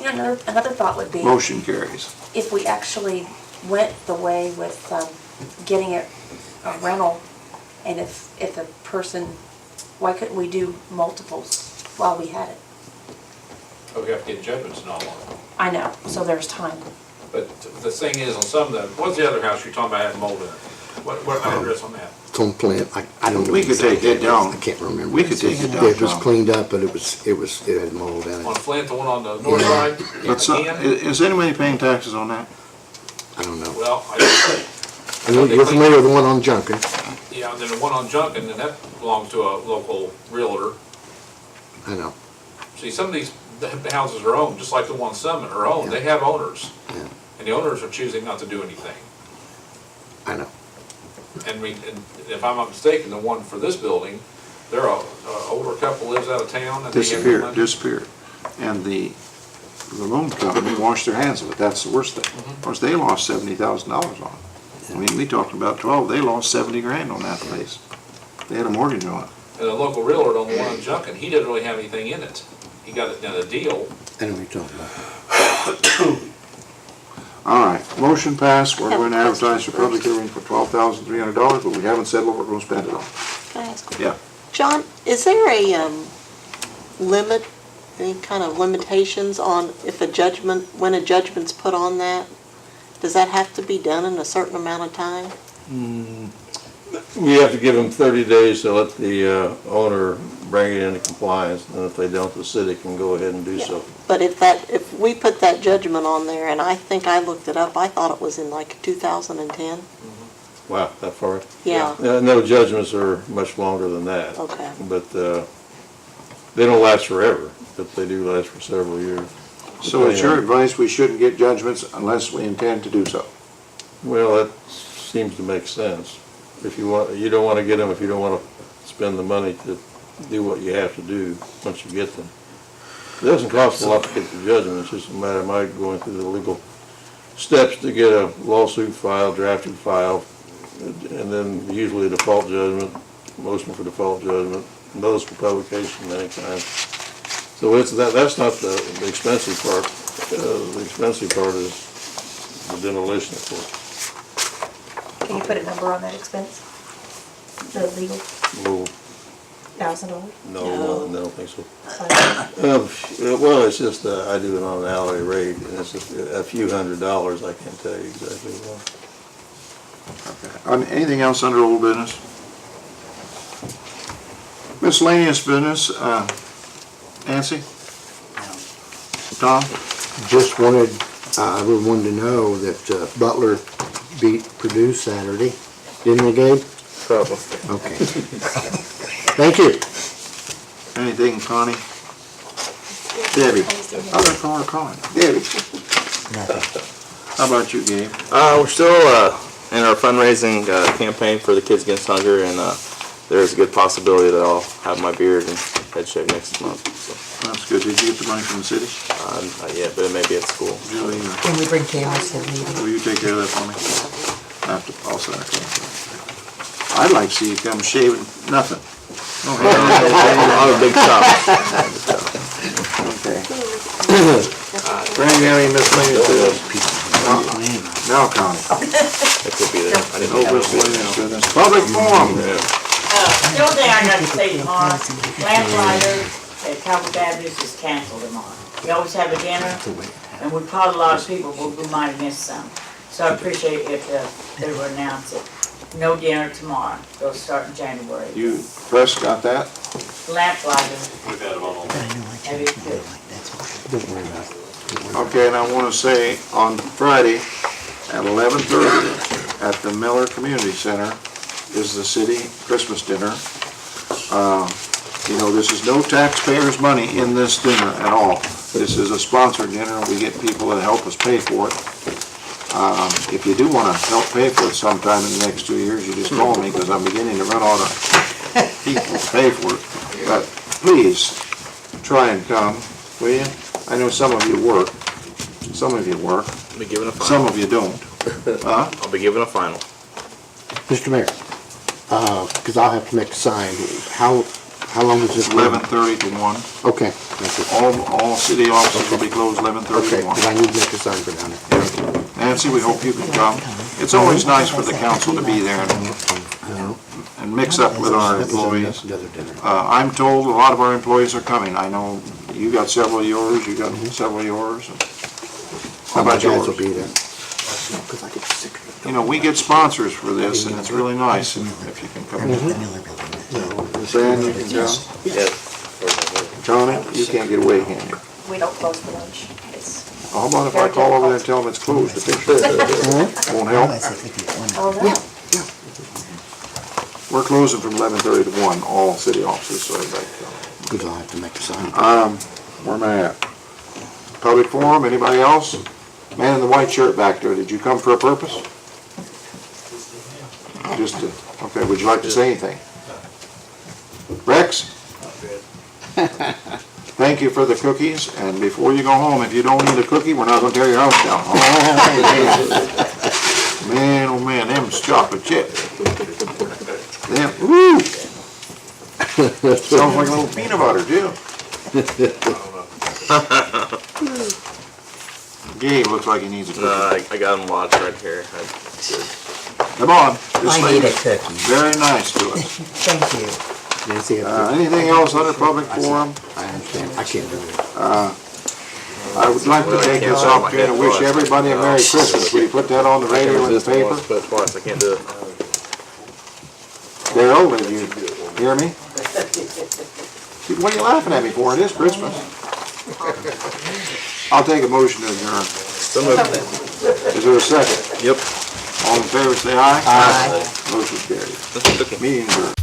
you know, another thought would be, motion carries. if we actually went the way with getting a rental, and if a person, why couldn't we do multiples while we had it? But we have to get judgments and all on it. I know, so there's time. But the thing is, on some of them, what's the other house you're talking about had mold in it? What address on that? it's on plant, I don't know. We could take exactly. it down. I can't remember. We could take it down. It was cleaned up, but it had mold in On it. Flint, the one on the north side? But Again? is anybody paying taxes on that? I don't know. Well, I know you're familiar with the one on Junkin. yeah, and then the one on Junkin, and that belongs to a local realtor. I know. See, some of these houses are owned, just like the one Summit are owned, they have owners. Yeah. And the owners are choosing not to do anything. I know. And if I'm not mistaken, the one for this building, they're a older couple lives out of town and they have no money. Disappeared. And the loan company washed their hands of it, that's the worst thing. Of course, they lost $70,000 on it. I mean, we talked about 12, they lost 70 grand on that place. They had a mortgage on it. And the local realtor on the one on Junkin, he didn't really have anything in it. He got it done a deal. I know what you're talking about. All right, motion passed, we're going to advertise for public hearing for $12,300, but we haven't said what we're going to spend it on. Can I ask? Yeah. John, is there a limit, any kind of limitations on if when a judgment's put on that? Does that have to be done in a certain amount of time? We have to give them 30 days to let the owner bring it into compliance, and if they don't, the city can go ahead and do so. But if we put that judgment on there, and I think I looked it up, I thought it was in like 2010. Wow, that far? Yeah. No, judgments are much longer than that. Okay. But they don't last forever, but they do last for several years. So it's your advice, we shouldn't get judgments unless we intend to do so? Well, that seems to make sense. If you don't want to get them if you don't want to spend the money to do what you have to do once you get them. It doesn't cost a lot to get the judgment, it's just a matter of going through the legal steps to get a lawsuit filed, drafted file, and then usually a default judgment, motion for default judgment, notice for publication of any kind. So that's not the expensive part. The expensive part is the demolition, of course. Can you put a number on that expense? The legal Well, $1,000? no, I don't think so. Well, it's just, I do it on an hourly rate, and it's a few $100s, I can't tell you exactly what. Anything else under old business? Miscellaneous business, Nancy? Tom? Just wanted, everyone to know that Butler beat Purdue Saturday. Didn't they, Gabe? Probably. Okay. Thank you. Anything, Connie? Debbie? Other car, Connie. Debbie? How about you, Gabe? We're still in our fundraising campaign for the Kids Against Hunger, and there's a good possibility that I'll have my beard and head shave next month, so. That's good. Did you get the money from the city? Not yet, but it may be at school. Julie, Can we bring cameras to the meeting? will you take care of that for me? I'll send it to you. I'd like to see you come shaving nothing. I'm a big chop. Okay. Brand, you have any miscellaneous business? Now, Connie. It could be there. I didn't No have it. miscellaneous business. Public forum. The only thing I got to say tomorrow, Lamplighter at Calvert Baptist is canceled tomorrow. We always have a dinner, and we probably a lot of people, but we might have missed some. So I appreciate if they would announce it. No dinner tomorrow, it'll start in January. You, press, got that? Lamplighter, We've had it on. that is good. Don't worry about it. Okay, and I want to say on Friday at 11:30 at the Miller Community Center is the city Christmas dinner. You know, this is no taxpayers' money in this dinner at all. This is a sponsored dinner. We get people that help us pay for it. If you do want to help pay for it sometime in the next 2 years, you just call me because I'm beginning to run out of people to pay for it. But please, try and come, will you? I know some of you work. Some of you work. I'll be giving a final. Some of you don't. Huh? I'll be giving a final. Mr. Mayor, because I'll have to make a sign, how long is this? 11:30 to 1. Okay, that's it. All city offices will be closed 11:30 Okay, to 1. because I need to make a sign for down there. Nancy, we hope you can come. It's always nice for the council to be there and mix up with our employees. The other dinner. I'm told a lot of our employees are coming. I know you got several of yours, you got several of yours. How about Guys will yours? be there. 'Cause I get sick of it. You know, we get sponsors for this, and it's really nice if you can come. Fran, you can come. Yes. Tony, you can't get away, can you? We don't close for lunch. It's, How about if I call over there and tell them it's closed officially? Won't help? oh, no. We're closing from 11:30 to 1, all city offices, so everybody can Because I'll have to make a sign. come. Where am I at? Public forum, anybody else? Man in the white shirt back there, did you come for a purpose? Just to, okay, would you like to say anything? Rex? Thank you for the cookies, and before you go home, if you don't eat a cookie, we're not gonna tear your house down. Man, oh man, them's chocolate chip. Them, woo! Sounds like a little peanut butter, too. Gabe looks like he needs a No, cookie. I got them lodged right here. Good. Come on. This I need a lady's cookie. very nice to us. Thank you. Nancy, Anything else under public forum? I understand, I can't do it. I would like to take this opportunity to wish everybody a Merry Christmas. Will you put that on the radio and the paper? But twice, I can't do it. Darryl, did you hear me? What are you laughing at me for? It is Christmas. I'll take a motion to adjourn. So moved. Is there a second? Yep. All in favor, say aye. Aye. Motion carries. That's a cookie. Meeting adjourned.